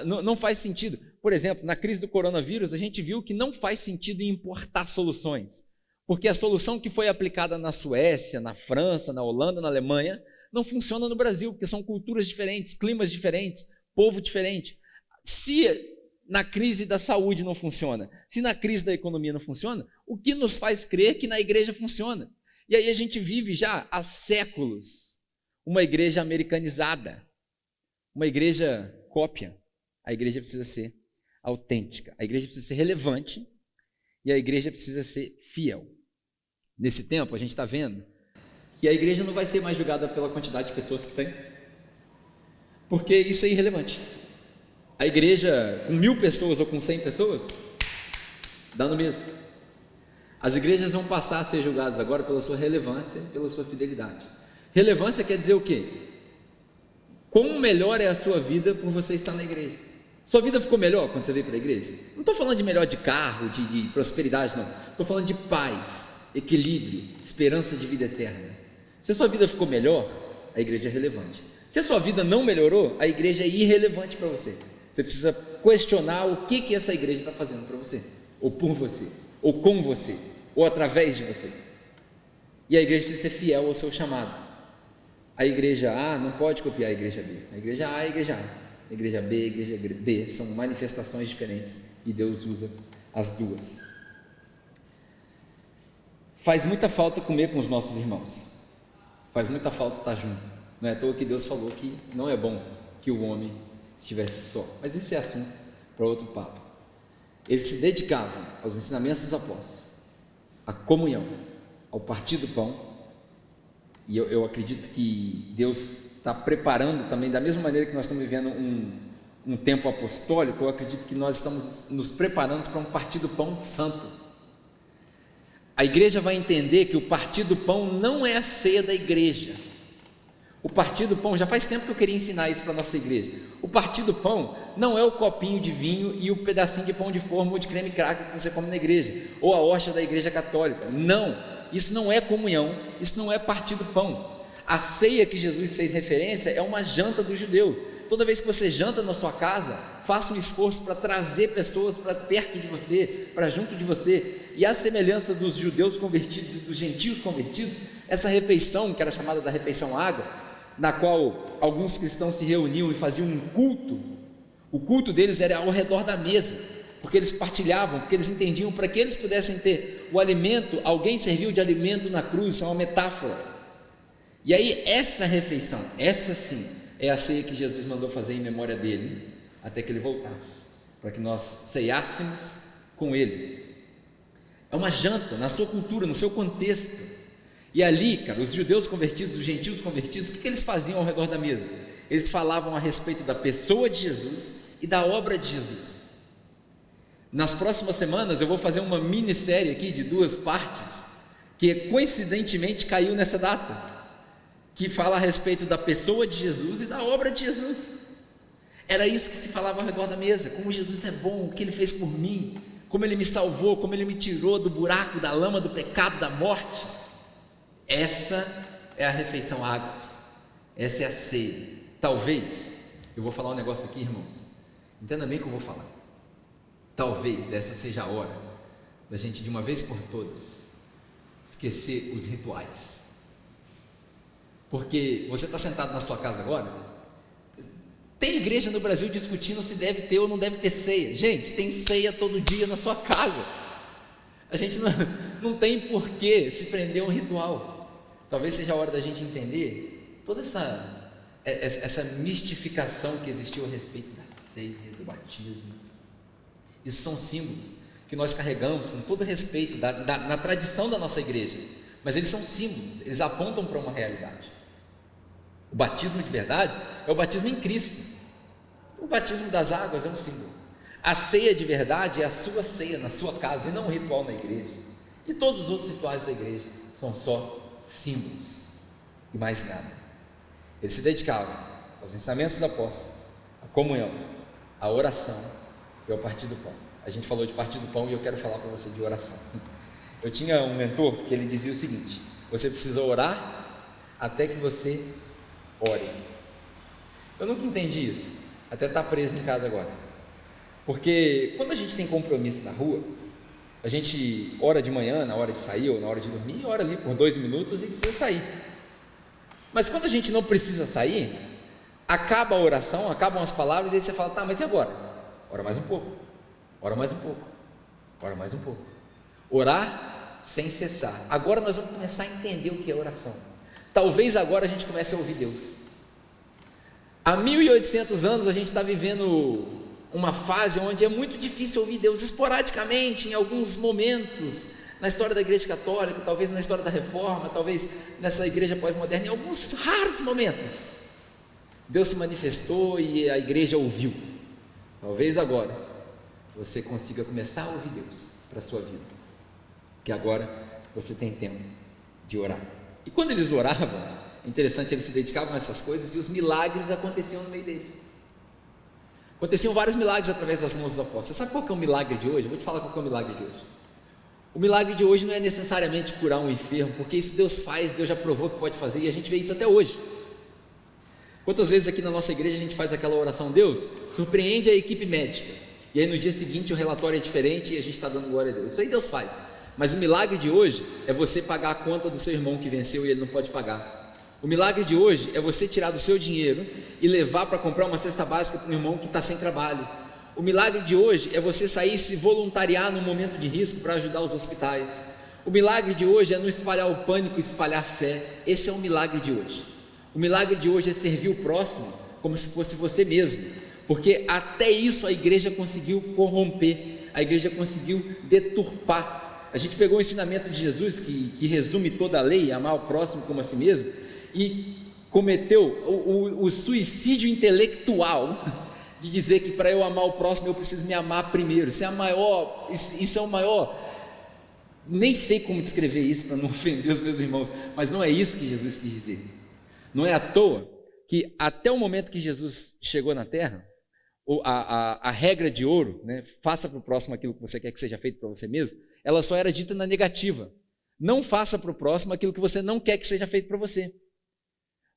Não faz sentido. Por exemplo, na crise do coronavírus, a gente viu que não faz sentido importar soluções, porque a solução que foi aplicada na Suécia, na França, na Holanda, na Alemanha, não funciona no Brasil, porque são culturas diferentes, climas diferentes, povo diferente. Se na crise da saúde não funciona, se na crise da economia não funciona, o que nos faz crer que na igreja funciona? E aí a gente vive já há séculos uma igreja americanizada, uma igreja cópia. A igreja precisa ser autêntica, a igreja precisa ser relevante e a igreja precisa ser fiel. Nesse tempo a gente está vendo que a igreja não vai ser mais julgada pela quantidade de pessoas que tem, porque isso é irrelevante. A igreja com 1000 pessoas ou com 100 pessoas, dá no mesmo. As igrejas vão passar a ser julgadas agora pela sua relevância e pela sua fidelidade. Relevância quer dizer o quê? Quão melhor é a sua vida por você estar na igreja. Sua vida ficou melhor quando você veio para a igreja? Não estou falando de melhor de carro, de prosperidade, não. Estou falando de paz, equilíbrio, esperança de vida eterna. Se a sua vida ficou melhor, a igreja é relevante. Se a sua vida não melhorou, a igreja é irrelevante para você. Você precisa questionar o que essa igreja está fazendo para você, ou por você, ou com você, ou através de você. E a igreja precisa ser fiel ao seu chamado. A igreja A não pode copiar a igreja B. A igreja A é a igreja A. A igreja B, a igreja B, são manifestações diferentes e Deus usa as duas. Faz muita falta comer com os nossos irmãos, faz muita falta estar junto. Não é à toa que Deus falou que não é bom que o homem estivesse só, mas esse é assunto para outro papo. Eles se dedicavam aos ensinamentos dos apóstolos, à comunhão, ao partir do pão, e eu acredito que Deus está preparando também, da mesma maneira que nós estamos vivendo um tempo apostólico, eu acredito que nós estamos nos preparando para um partir do pão santo. A igreja vai entender que o partir do pão não é a ceia da igreja. O partir do pão, já faz tempo que eu queria ensinar isso para a nossa igreja. O partir do pão não é o copinho de vinho e o pedacinho de pão de forma ou de creme cracker que você come na igreja, ou a hóstia da igreja católica. Não, isso não é comunhão, isso não é partir do pão. A ceia que Jesus fez referência é uma janta do judeu. Toda vez que você janta na sua casa, faça um esforço para trazer pessoas para perto de você, para junto de você. E à semelhança dos judeus convertidos e dos gentios convertidos, essa refeição, que era chamada da refeição água, na qual alguns cristãos se reuniam e faziam um culto, o culto deles era ao redor da mesa, porque eles partilhavam, porque eles entendiam, para que eles pudessem ter o alimento, alguém serviu de alimento na cruz, isso é uma metáfora. E aí essa refeição, essa sim, é a ceia que Jesus mandou fazer em memória dele, até que ele voltasse, para que nós ceiássemos com ele. É uma janta na sua cultura, no seu contexto. E ali, cara, os judeus convertidos, os gentios convertidos, o que eles faziam ao redor da mesa? Eles falavam a respeito da pessoa de Jesus e da obra de Jesus. Nas próximas semanas eu vou fazer uma minissérie aqui de 2 partes, que coincidentemente caiu nessa data, que fala a respeito da pessoa de Jesus e da obra de Jesus. Era isso que se falava ao redor da mesa, como Jesus é bom, o que ele fez por mim, como ele me salvou, como ele me tirou do buraco, da lama, do pecado, da morte. Essa é a refeição ágape, essa é a ceia. Talvez, eu vou falar um negócio aqui, irmãos, entenda bem o que eu vou falar. Talvez essa seja a hora da gente, de uma vez por todas, esquecer os rituais. Porque você está sentado na sua casa agora, tem igreja no Brasil discutindo se deve ter ou não deve ter ceia. Gente, tem ceia todo dia na sua casa. A gente não tem por que se prender a um ritual. Talvez seja a hora da gente entender toda essa mistificação que existiu a respeito da ceia, do batismo. Isso são símbolos que nós carregamos com todo respeito na tradição da nossa igreja, mas eles são símbolos, eles apontam para uma realidade. O batismo de verdade é o batismo em Cristo. O batismo das águas é um símbolo. A ceia de verdade é a sua ceia na sua casa e não um ritual na igreja. E todos os outros rituais da igreja são só símbolos e mais nada. Eles se dedicavam aos ensinamentos dos apóstolos, à comunhão, à oração e ao partir do pão. A gente falou de partir do pão e eu quero falar para você de oração. Eu tinha um mentor que ele dizia o seguinte: você precisa orar até que você ore. Eu nunca entendi isso, até estar preso em casa agora. Porque quando a gente tem compromisso na rua, a gente ora de manhã, na hora de sair ou na hora de dormir, ora ali por 2 minutos e precisa sair. Mas quando a gente não precisa sair, acaba a oração, acabam as palavras e aí você fala, tá, mas e agora? Ora mais um pouco, ora mais um pouco, ora mais um pouco. Orar sem cessar. Agora nós vamos começar a entender o que é oração. Talvez agora a gente comece a ouvir Deus. Há 1800 anos a gente está vivendo uma fase onde é muito difícil ouvir Deus, esporadicamente, em alguns momentos, na história da Igreja Católica, talvez na história da Reforma, talvez nessa igreja pós-moderna, em alguns raros momentos, Deus se manifestou e a igreja ouviu. Talvez agora você consiga começar a ouvir Deus para a sua vida, que agora você tem tempo de orar. E quando eles oravam, é interessante, eles se dedicavam a essas coisas e os milagres aconteciam no meio deles. Aconteciam vários milagres através das mãos dos apóstolos. Você sabe qual que é o milagre de hoje? Eu vou te falar qual que é o milagre de hoje. O milagre de hoje não é necessariamente curar um enfermo, porque isso Deus faz, Deus já provou que pode fazer e a gente vê isso até hoje. Quantas vezes aqui na nossa igreja a gente faz aquela oração, Deus, surpreende a equipe médica, e aí no dia seguinte o relatório é diferente e a gente está dando glória a Deus. Isso aí Deus faz. Mas o milagre de hoje é você pagar a conta do seu irmão que venceu e ele não pode pagar. O milagre de hoje é você tirar do seu dinheiro e levar para comprar uma cesta básica para um irmão que está sem trabalho. O milagre de hoje é você sair e se voluntariar num momento de risco para ajudar os hospitais. O milagre de hoje é não espalhar o pânico, espalhar fé. Esse é o milagre de hoje. O milagre de hoje é servir o próximo como se fosse você mesmo, porque até isso a igreja conseguiu corromper, a igreja conseguiu deturpar. A gente pegou o ensinamento de Jesus, que resume toda a lei, amar o próximo como a si mesmo, e cometeu o suicídio intelectual de dizer que para eu amar o próximo eu preciso me amar primeiro. Isso é o maior, nem sei como descrever isso para não ofender os meus irmãos, mas não é isso que Jesus quis dizer. Não é à toa que até o momento que Jesus chegou na terra, a regra de ouro, né, faça para o próximo aquilo que você quer que seja feito para você mesmo, ela só era dita na negativa. Não faça para o próximo aquilo que você não quer que seja feito para você,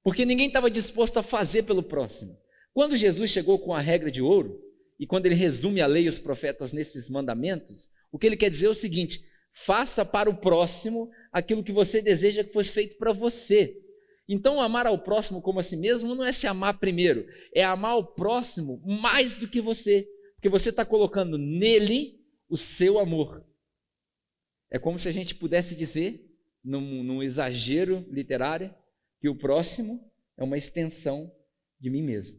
porque ninguém estava disposto a fazer pelo próximo. Quando Jesus chegou com a regra de ouro, e quando ele resume a lei e os profetas nesses mandamentos, o que ele quer dizer é o seguinte: faça para o próximo aquilo que você deseja que fosse feito para você. Então, amar ao próximo como a si mesmo não é se amar primeiro, é amar o próximo mais do que você, porque você está colocando nele o seu amor. É como se a gente pudesse dizer, num exagero literário, que o próximo é uma extensão de mim mesmo,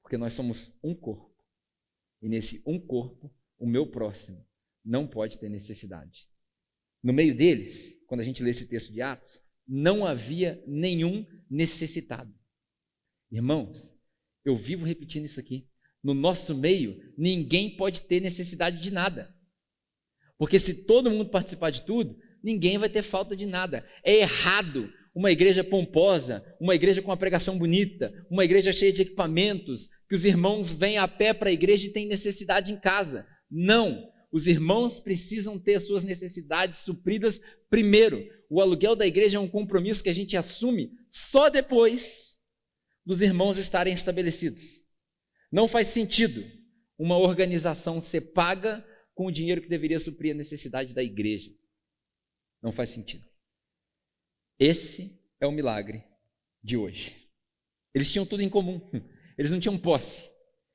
porque nós somos um corpo, e nesse um corpo, o meu próximo não pode ter necessidade. No meio deles, quando a gente lê esse texto de Atos, não havia nenhum necessitado. Irmãos, eu vivo repetindo isso aqui. No nosso meio, ninguém pode ter necessidade de nada. Porque se todo mundo participar de tudo, ninguém vai ter falta de nada. É errado uma igreja pomposa, uma igreja com uma pregação bonita, uma igreja cheia de equipamentos, que os irmãos vêm a pé para a igreja e têm necessidade em casa. Não! Os irmãos precisam ter as suas necessidades supridas primeiro. O aluguel da igreja é um compromisso que a gente assume só depois dos irmãos estarem estabelecidos. Não faz sentido uma organização ser paga com o dinheiro que deveria suprir a necessidade da igreja. Não faz sentido. Esse é o milagre de hoje. Eles tinham tudo em comum. Eles não tinham posse.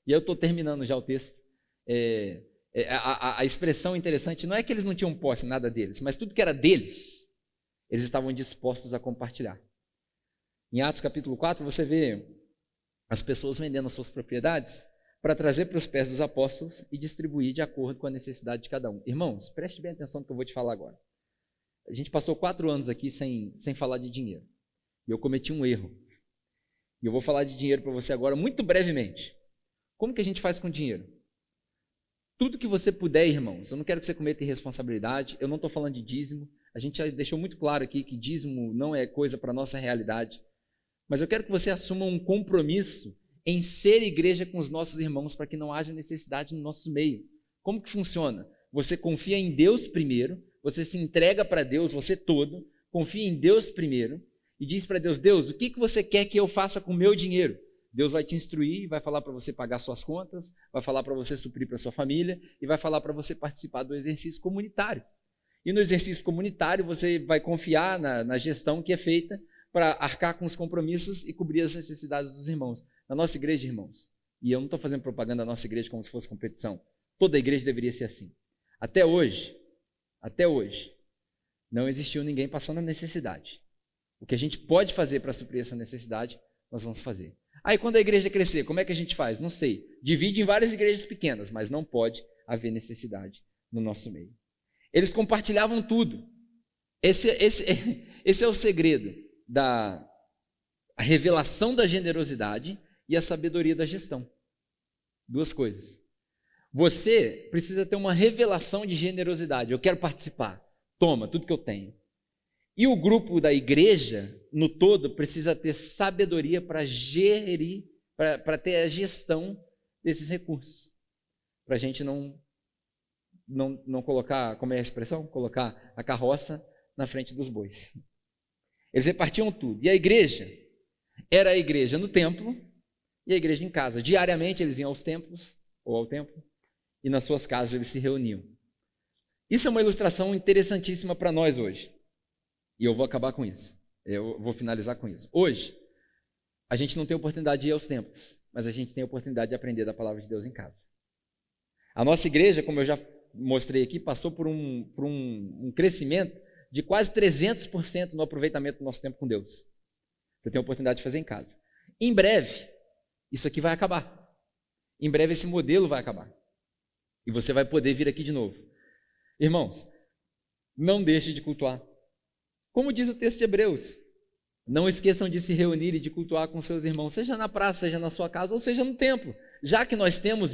E eu estou terminando já o texto. A expressão interessante não é que eles não tinham posse, nada deles, mas tudo que era deles, eles estavam dispostos a compartilhar. Em Atos capítulo 4, você vê as pessoas vendendo as suas propriedades para trazer para os pés dos apóstolos e distribuir de acordo com a necessidade de cada um. Irmãos, preste bem atenção no que eu vou te falar agora. A gente passou 4 anos aqui sem falar de dinheiro, e eu cometi um erro. E eu vou falar de dinheiro para você agora muito brevemente. Como que a gente faz com dinheiro? Tudo que você puder, irmãos, eu não quero que você cometa irresponsabilidade, eu não estou falando de dízimo, a gente já deixou muito claro aqui que dízimo não é coisa para a nossa realidade, mas eu quero que você assuma um compromisso em ser igreja com os nossos irmãos para que não haja necessidade no nosso meio. Como que funciona? Você confia em Deus primeiro, você se entrega para Deus, você todo, confia em Deus primeiro, e diz para Deus: Deus, o que você quer que eu faça com o meu dinheiro? Deus vai te instruir, vai falar para você pagar suas contas, vai falar para você suprir para sua família e vai falar para você participar do exercício comunitário. E no exercício comunitário você vai confiar na gestão que é feita para arcar com os compromissos e cobrir as necessidades dos irmãos. Na nossa igreja, irmãos, e eu não estou fazendo propaganda da nossa igreja como se fosse competição, toda igreja deveria ser assim. Até hoje, não existiu ninguém passando necessidade. O que a gente pode fazer para suprir essa necessidade, nós vamos fazer. Aí quando a igreja crescer, como é que a gente faz? Não sei. Divide em várias igrejas pequenas, mas não pode haver necessidade no nosso meio. Eles compartilhavam tudo. Esse é o segredo da revelação da generosidade e a sabedoria da gestão. Duas coisas. Você precisa ter uma revelação de generosidade. Eu quero participar. Toma, tudo que eu tenho. E o grupo da igreja, no todo, precisa ter sabedoria para gerir, para ter a gestão desses recursos. Para a gente não colocar, como é a expressão? Colocar a carroça na frente dos bois. Eles repartiam tudo. E a igreja era a igreja no templo e a igreja em casa. Diariamente eles iam aos templos, ou ao templo, e nas suas casas eles se reuniam. Isso é uma ilustração interessantíssima para nós hoje. E eu vou acabar com isso. Eu vou finalizar com isso. Hoje, a gente não tem oportunidade de ir aos templos, mas a gente tem a oportunidade de aprender da palavra de Deus em casa. A nossa igreja, como eu já mostrei aqui, passou por um crescimento de quase 300% no aproveitamento do nosso tempo com Deus. Você tem a oportunidade de fazer em casa. Em breve, isso aqui vai acabar. Em breve esse modelo vai acabar. E você vai poder vir aqui de novo. Irmãos, não deixe de cultuar. Como diz o texto de Hebreus, não esqueçam de se reunir e de cultuar com seus irmãos, seja na praça, seja na sua casa, ou seja no templo. Já que nós temos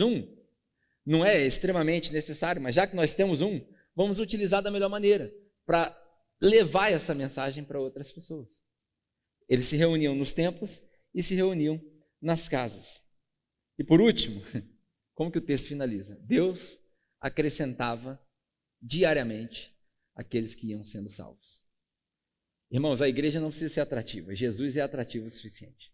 não é extremamente necessário, mas já que nós temos vamos utilizar da melhor maneira para levar essa mensagem para outras pessoas. Eles se reuniam nos templos e se reuniam nas casas. E por último, como que o texto finaliza? Deus acrescentava diariamente aqueles que iam sendo salvos. Irmãos, a igreja não precisa ser atrativa. Jesus é atrativo o suficiente.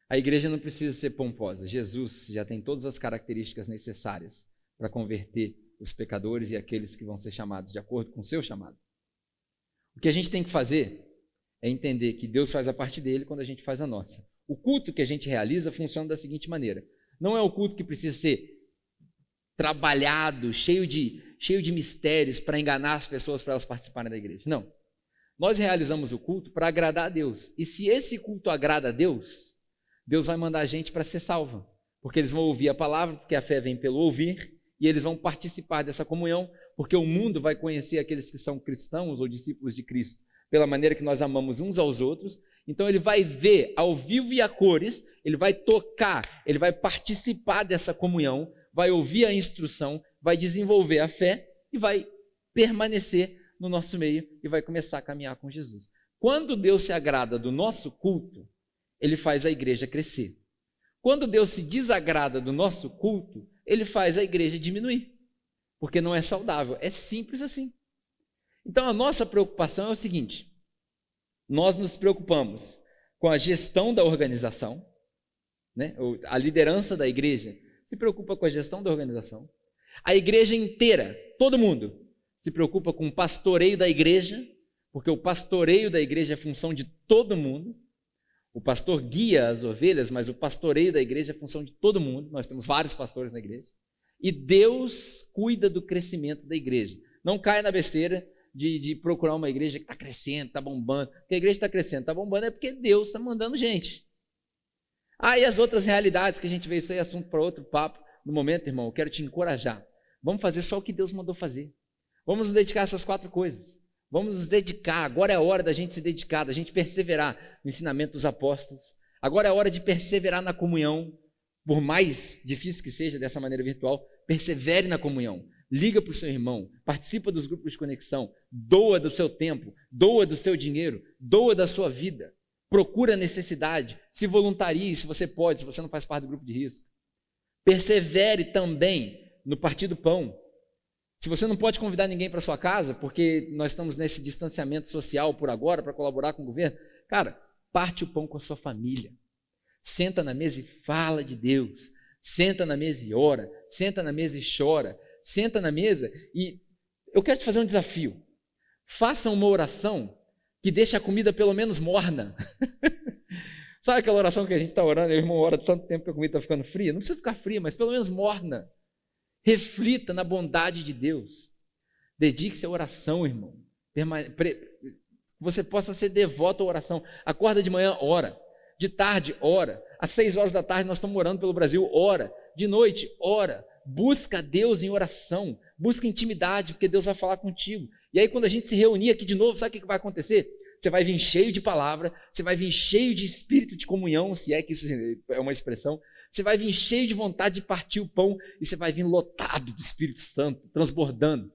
A igreja não precisa ser pomposa. Jesus já tem todas as características necessárias para converter os pecadores e aqueles que vão ser chamados de acordo com o seu chamado. O que a gente tem que fazer é entender que Deus faz a parte dele quando a gente faz a nossa. O culto que a gente realiza funciona da seguinte maneira. Não é o culto que precisa ser trabalhado, cheio de mistérios para enganar as pessoas para elas participarem da igreja. Não. Nós realizamos o culto para agradar a Deus. E se esse culto agrada a Deus, Deus vai mandar a gente para ser salva. Porque eles vão ouvir a palavra, porque a fé vem pelo ouvir, e eles vão participar dessa comunhão, porque o mundo vai conhecer aqueles que são cristãos ou discípulos de Cristo, pela maneira que nós amamos uns aos outros. Então ele vai ver ao vivo e a cores, ele vai tocar, ele vai participar dessa comunhão, vai ouvir a instrução, vai desenvolver a fé e vai permanecer no nosso meio e vai começar a caminhar com Jesus. Quando Deus se agrada do nosso culto, ele faz a igreja crescer. Quando Deus se desagrada do nosso culto, ele faz a igreja diminuir, porque não é saudável. É simples assim. Então a nossa preocupação é o seguinte: nós nos preocupamos com a gestão da organização, né? A liderança da igreja se preocupa com a gestão da organização. A igreja inteira, todo mundo, se preocupa com o pastoreio da igreja, porque o pastoreio da igreja é função de todo mundo. O pastor guia as ovelhas, mas o pastoreio da igreja é função de todo mundo. Nós temos vários pastores na igreja. E Deus cuida do crescimento da igreja. Não caia na besteira de procurar uma igreja que está crescendo, está bombando. Porque a igreja está crescendo, está bombando, é porque Deus está mandando gente. E as outras realidades que a gente vê, isso aí é assunto para outro papo. No momento, irmão, eu quero te encorajar. Vamos fazer só o que Deus mandou fazer. Vamos nos dedicar a essas 4 coisas. Vamos nos dedicar. Agora é a hora da gente se dedicar, da gente perseverar no ensinamento dos apóstolos. Agora é a hora de perseverar na comunhão. Por mais difícil que seja dessa maneira virtual, persevere na comunhão. Liga para o seu irmão, participa dos grupos de conexão, doa do seu tempo, doa do seu dinheiro, doa da sua vida. Procura a necessidade, se voluntarie se você pode, se você não faz parte do grupo de risco. Persevere também no partir do pão. Se você não pode convidar ninguém para sua casa, porque nós estamos nesse distanciamento social por agora, para colaborar com o governo, cara, parte o pão com a sua família. Senta na mesa e fala de Deus. Senta na mesa e ora. Senta na mesa e chora. Senta na mesa e... Eu quero te fazer um desafio. Faça uma oração que deixe a comida pelo menos morna. Sabe aquela oração que a gente está orando, e o irmão ora tanto tempo que a comida está ficando fria? Não precisa ficar fria, mas pelo menos morna. Reflita na bondade de Deus. Dedique-se à oração, irmão. Você possa ser devoto à oração. Acorda de manhã, ora. De tarde, ora. Às 6 horas da tarde nós estamos orando pelo Brasil, ora. De noite, ora. Busca Deus em oração. Busca intimidade, porque Deus vai falar contigo. E aí quando a gente se reunir aqui de novo, sabe o que vai acontecer? Você vai vir cheio de palavra, você vai vir cheio de espírito de comunhão, se é que isso é uma expressão. Você vai vir cheio de vontade de partir o pão e você vai vir lotado do Espírito Santo, transbordando.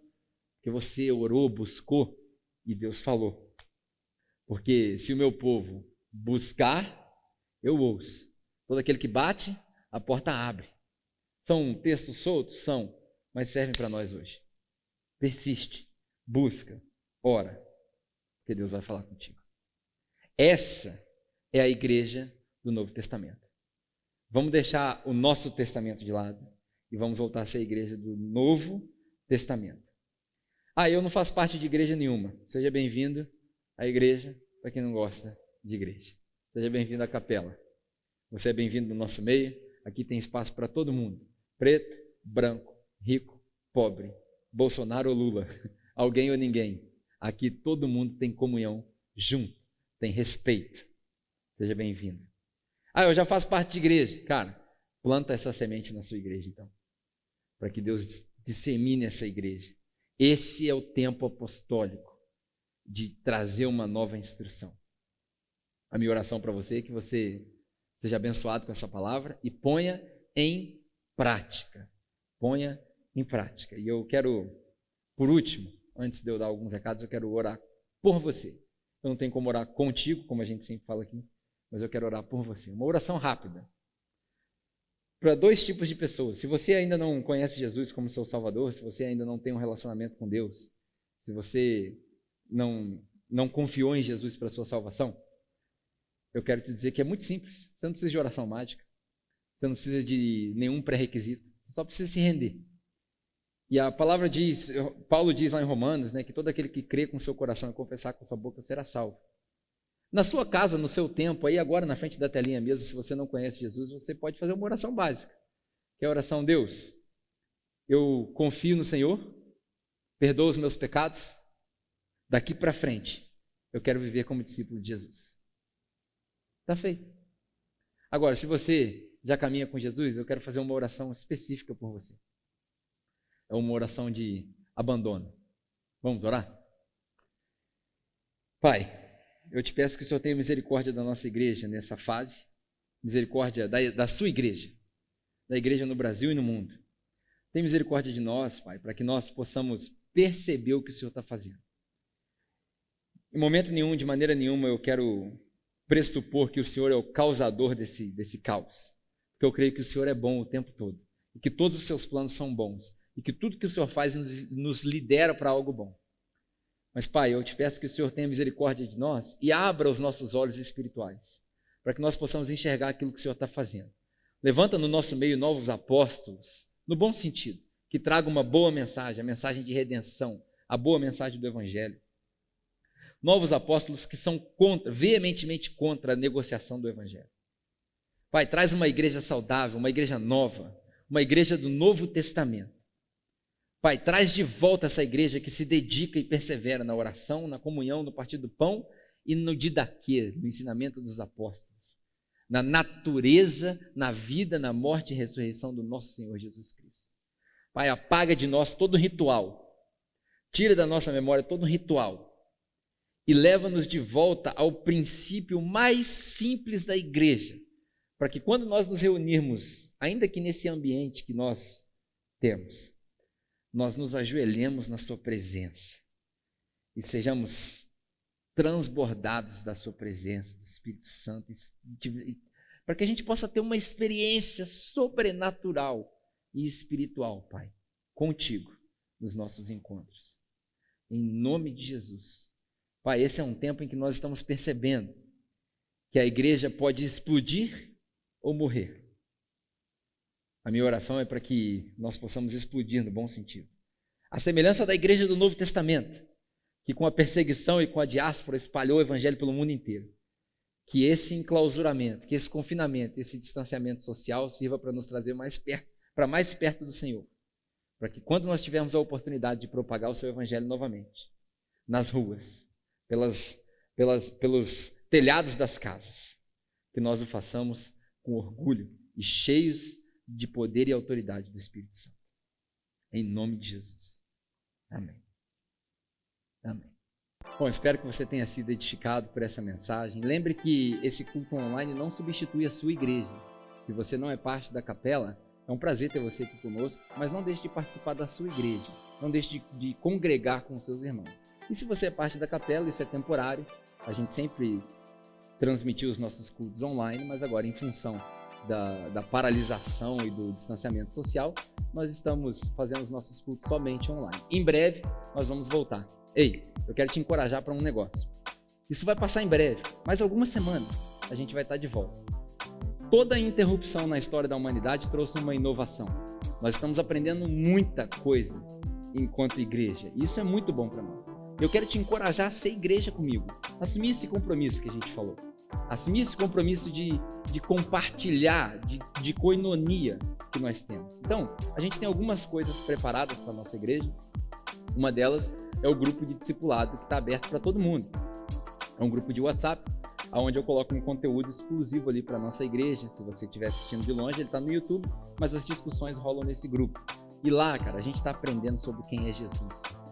Porque você orou, buscou e Deus falou. Porque se o meu povo buscar, eu ouço. Todo aquele que bate, a porta abre. São textos soltos? São, mas servem para nós hoje. Persiste, busca, ora, que Deus vai falar contigo. Essa é a igreja do Novo Testamento. Vamos deixar o nosso testamento de lado e vamos voltar a ser a igreja do Novo Testamento. Eu não faço parte de igreja nenhuma. Seja bem-vindo à igreja, para quem não gosta de igreja. Seja bem-vindo à capela. Você é bem-vindo no nosso meio. Aqui tem espaço para todo mundo. Preto, branco, rico, pobre, Bolsonaro ou Lula, alguém ou ninguém. Aqui todo mundo tem comunhão junto, tem respeito. Seja bem-vindo. Eu já faço parte de igreja. Cara, planta essa semente na sua igreja, então. Para que Deus dissemine essa igreja. Esse é o tempo apostólico de trazer uma nova instrução. A minha oração para você é que você seja abençoado com essa palavra e ponha em prática. Ponha em prática. E eu quero, por último, antes de eu dar alguns recados, eu quero orar por você. Eu não tenho como orar contigo, como a gente sempre fala aqui, mas eu quero orar por você. Uma oração rápida. Para 2 tipos de pessoas. Se você ainda não conhece Jesus como seu Salvador, se você ainda não tem um relacionamento com Deus, se você não confiou em Jesus para a sua salvação, eu quero te dizer que é muito simples. Você não precisa de oração mágica. Você não precisa de nenhum pré-requisito. Você só precisa se render. E a palavra diz, Paulo diz lá em Romanos, né, que todo aquele que crê com seu coração e confessar com sua boca será salvo. Na sua casa, no seu tempo, aí agora na frente da telinha mesmo, se você não conhece Jesus, você pode fazer uma oração básica, que é a oração: Deus, eu confio no Senhor, perdoa os meus pecados, daqui para frente eu quero viver como discípulo de Jesus. Está feito. Agora, se você já caminha com Jesus, eu quero fazer uma oração específica por você. É uma oração de abandono. Vamos orar? Pai, eu te peço que o Senhor tenha misericórdia da nossa igreja nessa fase, misericórdia da sua igreja, da igreja no Brasil e no mundo. Tem misericórdia de nós, Pai, para que nós possamos perceber o que o Senhor está fazendo. Em momento nenhum, de maneira nenhuma, eu quero pressupor que o Senhor é o causador desse caos, porque eu creio que o Senhor é bom o tempo todo, e que todos os seus planos são bons, e que tudo que o Senhor faz nos lidera para algo bom. Mas, Pai, eu te peço que o Senhor tenha misericórdia de nós e abra os nossos olhos espirituais, para que nós possamos enxergar aquilo que o Senhor está fazendo. Levanta no nosso meio novos apóstolos, no bom sentido, que tragam uma boa mensagem, a mensagem de redenção, a boa mensagem do Evangelho. Novos apóstolos que são veementemente contra a negociação do Evangelho. Pai, traz uma igreja saudável, uma igreja nova, uma igreja do Novo Testamento. Pai, traz de volta essa igreja que se dedica e persevera na oração, na comunhão, no partir do pão e no didaquê, no ensinamento dos apóstolos, na natureza, na vida, na morte e ressurreição do nosso Senhor Jesus Cristo. Pai, apaga de nós todo ritual, tira da nossa memória todo ritual e leva-nos de volta ao princípio mais simples da igreja, para que quando nós nos reunirmos, ainda que nesse ambiente que nós temos, nós nos ajoelhemos na sua presença e sejamos transbordados da sua presença, do Espírito Santo, para que a gente possa ter uma experiência sobrenatural e espiritual, Pai, contigo, nos nossos encontros. Em nome de Jesus. Pai, esse é um tempo em que nós estamos percebendo que a igreja pode explodir ou morrer. A minha oração é para que nós possamos explodir no bom sentido. A semelhança da igreja do Novo Testamento, que com a perseguição e com a diáspora espalhou o evangelho pelo mundo inteiro. Que esse enclausuramento, que esse confinamento, esse distanciamento social sirva para nos trazer mais perto do Senhor. Para que quando nós tivermos a oportunidade de propagar o seu evangelho novamente, nas ruas, pelos telhados das casas, que nós o façamos com orgulho e cheios de poder e autoridade do Espírito Santo. Em nome de Jesus. Amém. Amém. Bom, espero que você tenha sido edificado por essa mensagem. Lembre que esse culto online não substitui a sua igreja. Se você não é parte da capela, é um prazer ter você aqui conosco, mas não deixe de participar da sua igreja. Não deixe de congregar com os seus irmãos. E se você é parte da capela, isso é temporário. A gente sempre transmitiu os nossos cultos online, mas agora em função da paralisação e do distanciamento social, nós estamos fazendo os nossos cultos somente online. Em breve, nós vamos voltar. Ei, eu quero te encorajar para um negócio. Isso vai passar em breve, mas algumas semanas a gente vai estar de volta. Toda interrupção na história da humanidade trouxe uma inovação. Nós estamos aprendendo muita coisa enquanto igreja. E isso é muito bom para nós. Eu quero te encorajar a ser igreja comigo. Assumir esse compromisso que a gente falou. Assumir esse compromisso de compartilhar, de koinonia que nós temos. Então, a gente tem algumas coisas preparadas para a nossa igreja. Uma delas é o grupo de discipulado que está aberto para todo mundo. É um grupo de WhatsApp, onde eu coloco um conteúdo exclusivo ali para a nossa igreja. Se você estiver assistindo de longe, ele está no YouTube, mas as discussões rolam nesse grupo. E lá, cara, a gente está aprendendo sobre quem é Jesus,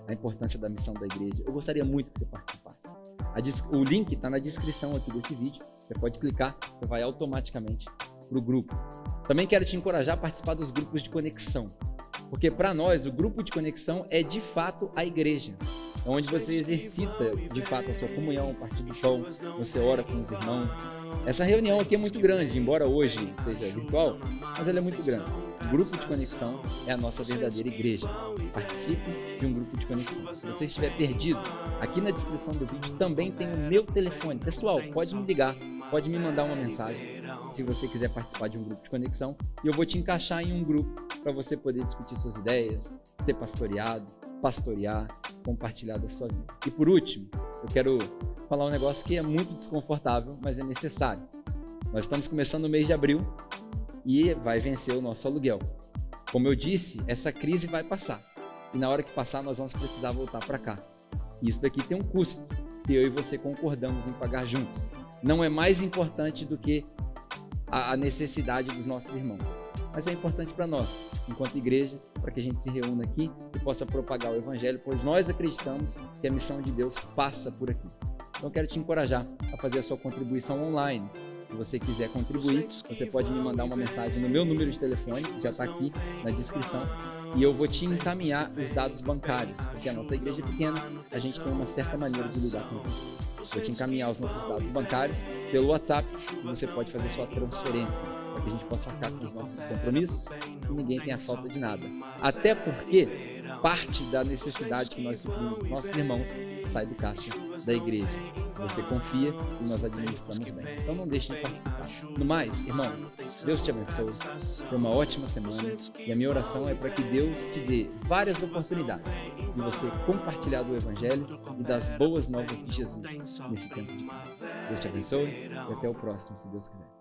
a importância da missão da igreja. Eu gostaria muito que você participasse. O link está na descrição aqui desse vídeo. Você pode clicar, você vai automaticamente para o grupo. Também quero te encorajar a participar dos grupos de conexão. Porque para nós, o grupo de conexão é de fato a igreja. É onde você exercita de fato a sua comunhão, o partir do pão, você ora com os irmãos. Essa reunião aqui é muito grande, embora hoje seja virtual, mas ela é muito grande. O grupo de conexão é a nossa verdadeira igreja. Participe de um grupo de conexão. Se você estiver perdido, aqui na descrição do vídeo também tem o meu telefone. Pessoal, pode me ligar, pode me mandar uma mensagem se você quiser participar de um grupo de conexão, e eu vou te encaixar em um grupo para você poder discutir suas ideias, ser pastoreado, pastorear, compartilhar da sua vida. E por último, eu quero falar um negócio que é muito desconfortável, mas é necessário. Nós estamos começando o mês de abril e vai vencer o nosso aluguel. Como eu disse, essa crise vai passar. E na hora que passar, nós vamos precisar voltar para cá. E isso daqui tem um custo, que eu e você concordamos em pagar juntos. Não é mais importante do que a necessidade dos nossos irmãos. Mas é importante para nós, enquanto igreja, para que a gente se reúna aqui e possa propagar o evangelho, pois nós acreditamos que a missão de Deus passa por aqui. Então eu quero te encorajar a fazer a sua contribuição online. Se você quiser contribuir, você pode me mandar uma mensagem no meu número de telefone, que já está aqui na descrição, e eu vou te encaminhar os dados bancários, porque a nossa igreja é pequena, a gente tem uma certa maneira de lidar com isso. Vou te encaminhar os nossos dados bancários pelo WhatsApp e você pode fazer sua transferência para que a gente possa ficar com os nossos compromissos e ninguém tenha falta de nada. Até porque parte da necessidade que nós suprimos dos nossos irmãos sai do caixa da igreja. Você confia e nós administramos bem. Então não deixe de participar. No mais, irmãos, Deus te abençoe. Foi uma ótima semana e a minha oração é para que Deus te dê várias oportunidades de você compartilhar do evangelho e das boas novas de Jesus nesse tempo de paz. Deus te abençoe e até o próximo, se Deus quiser.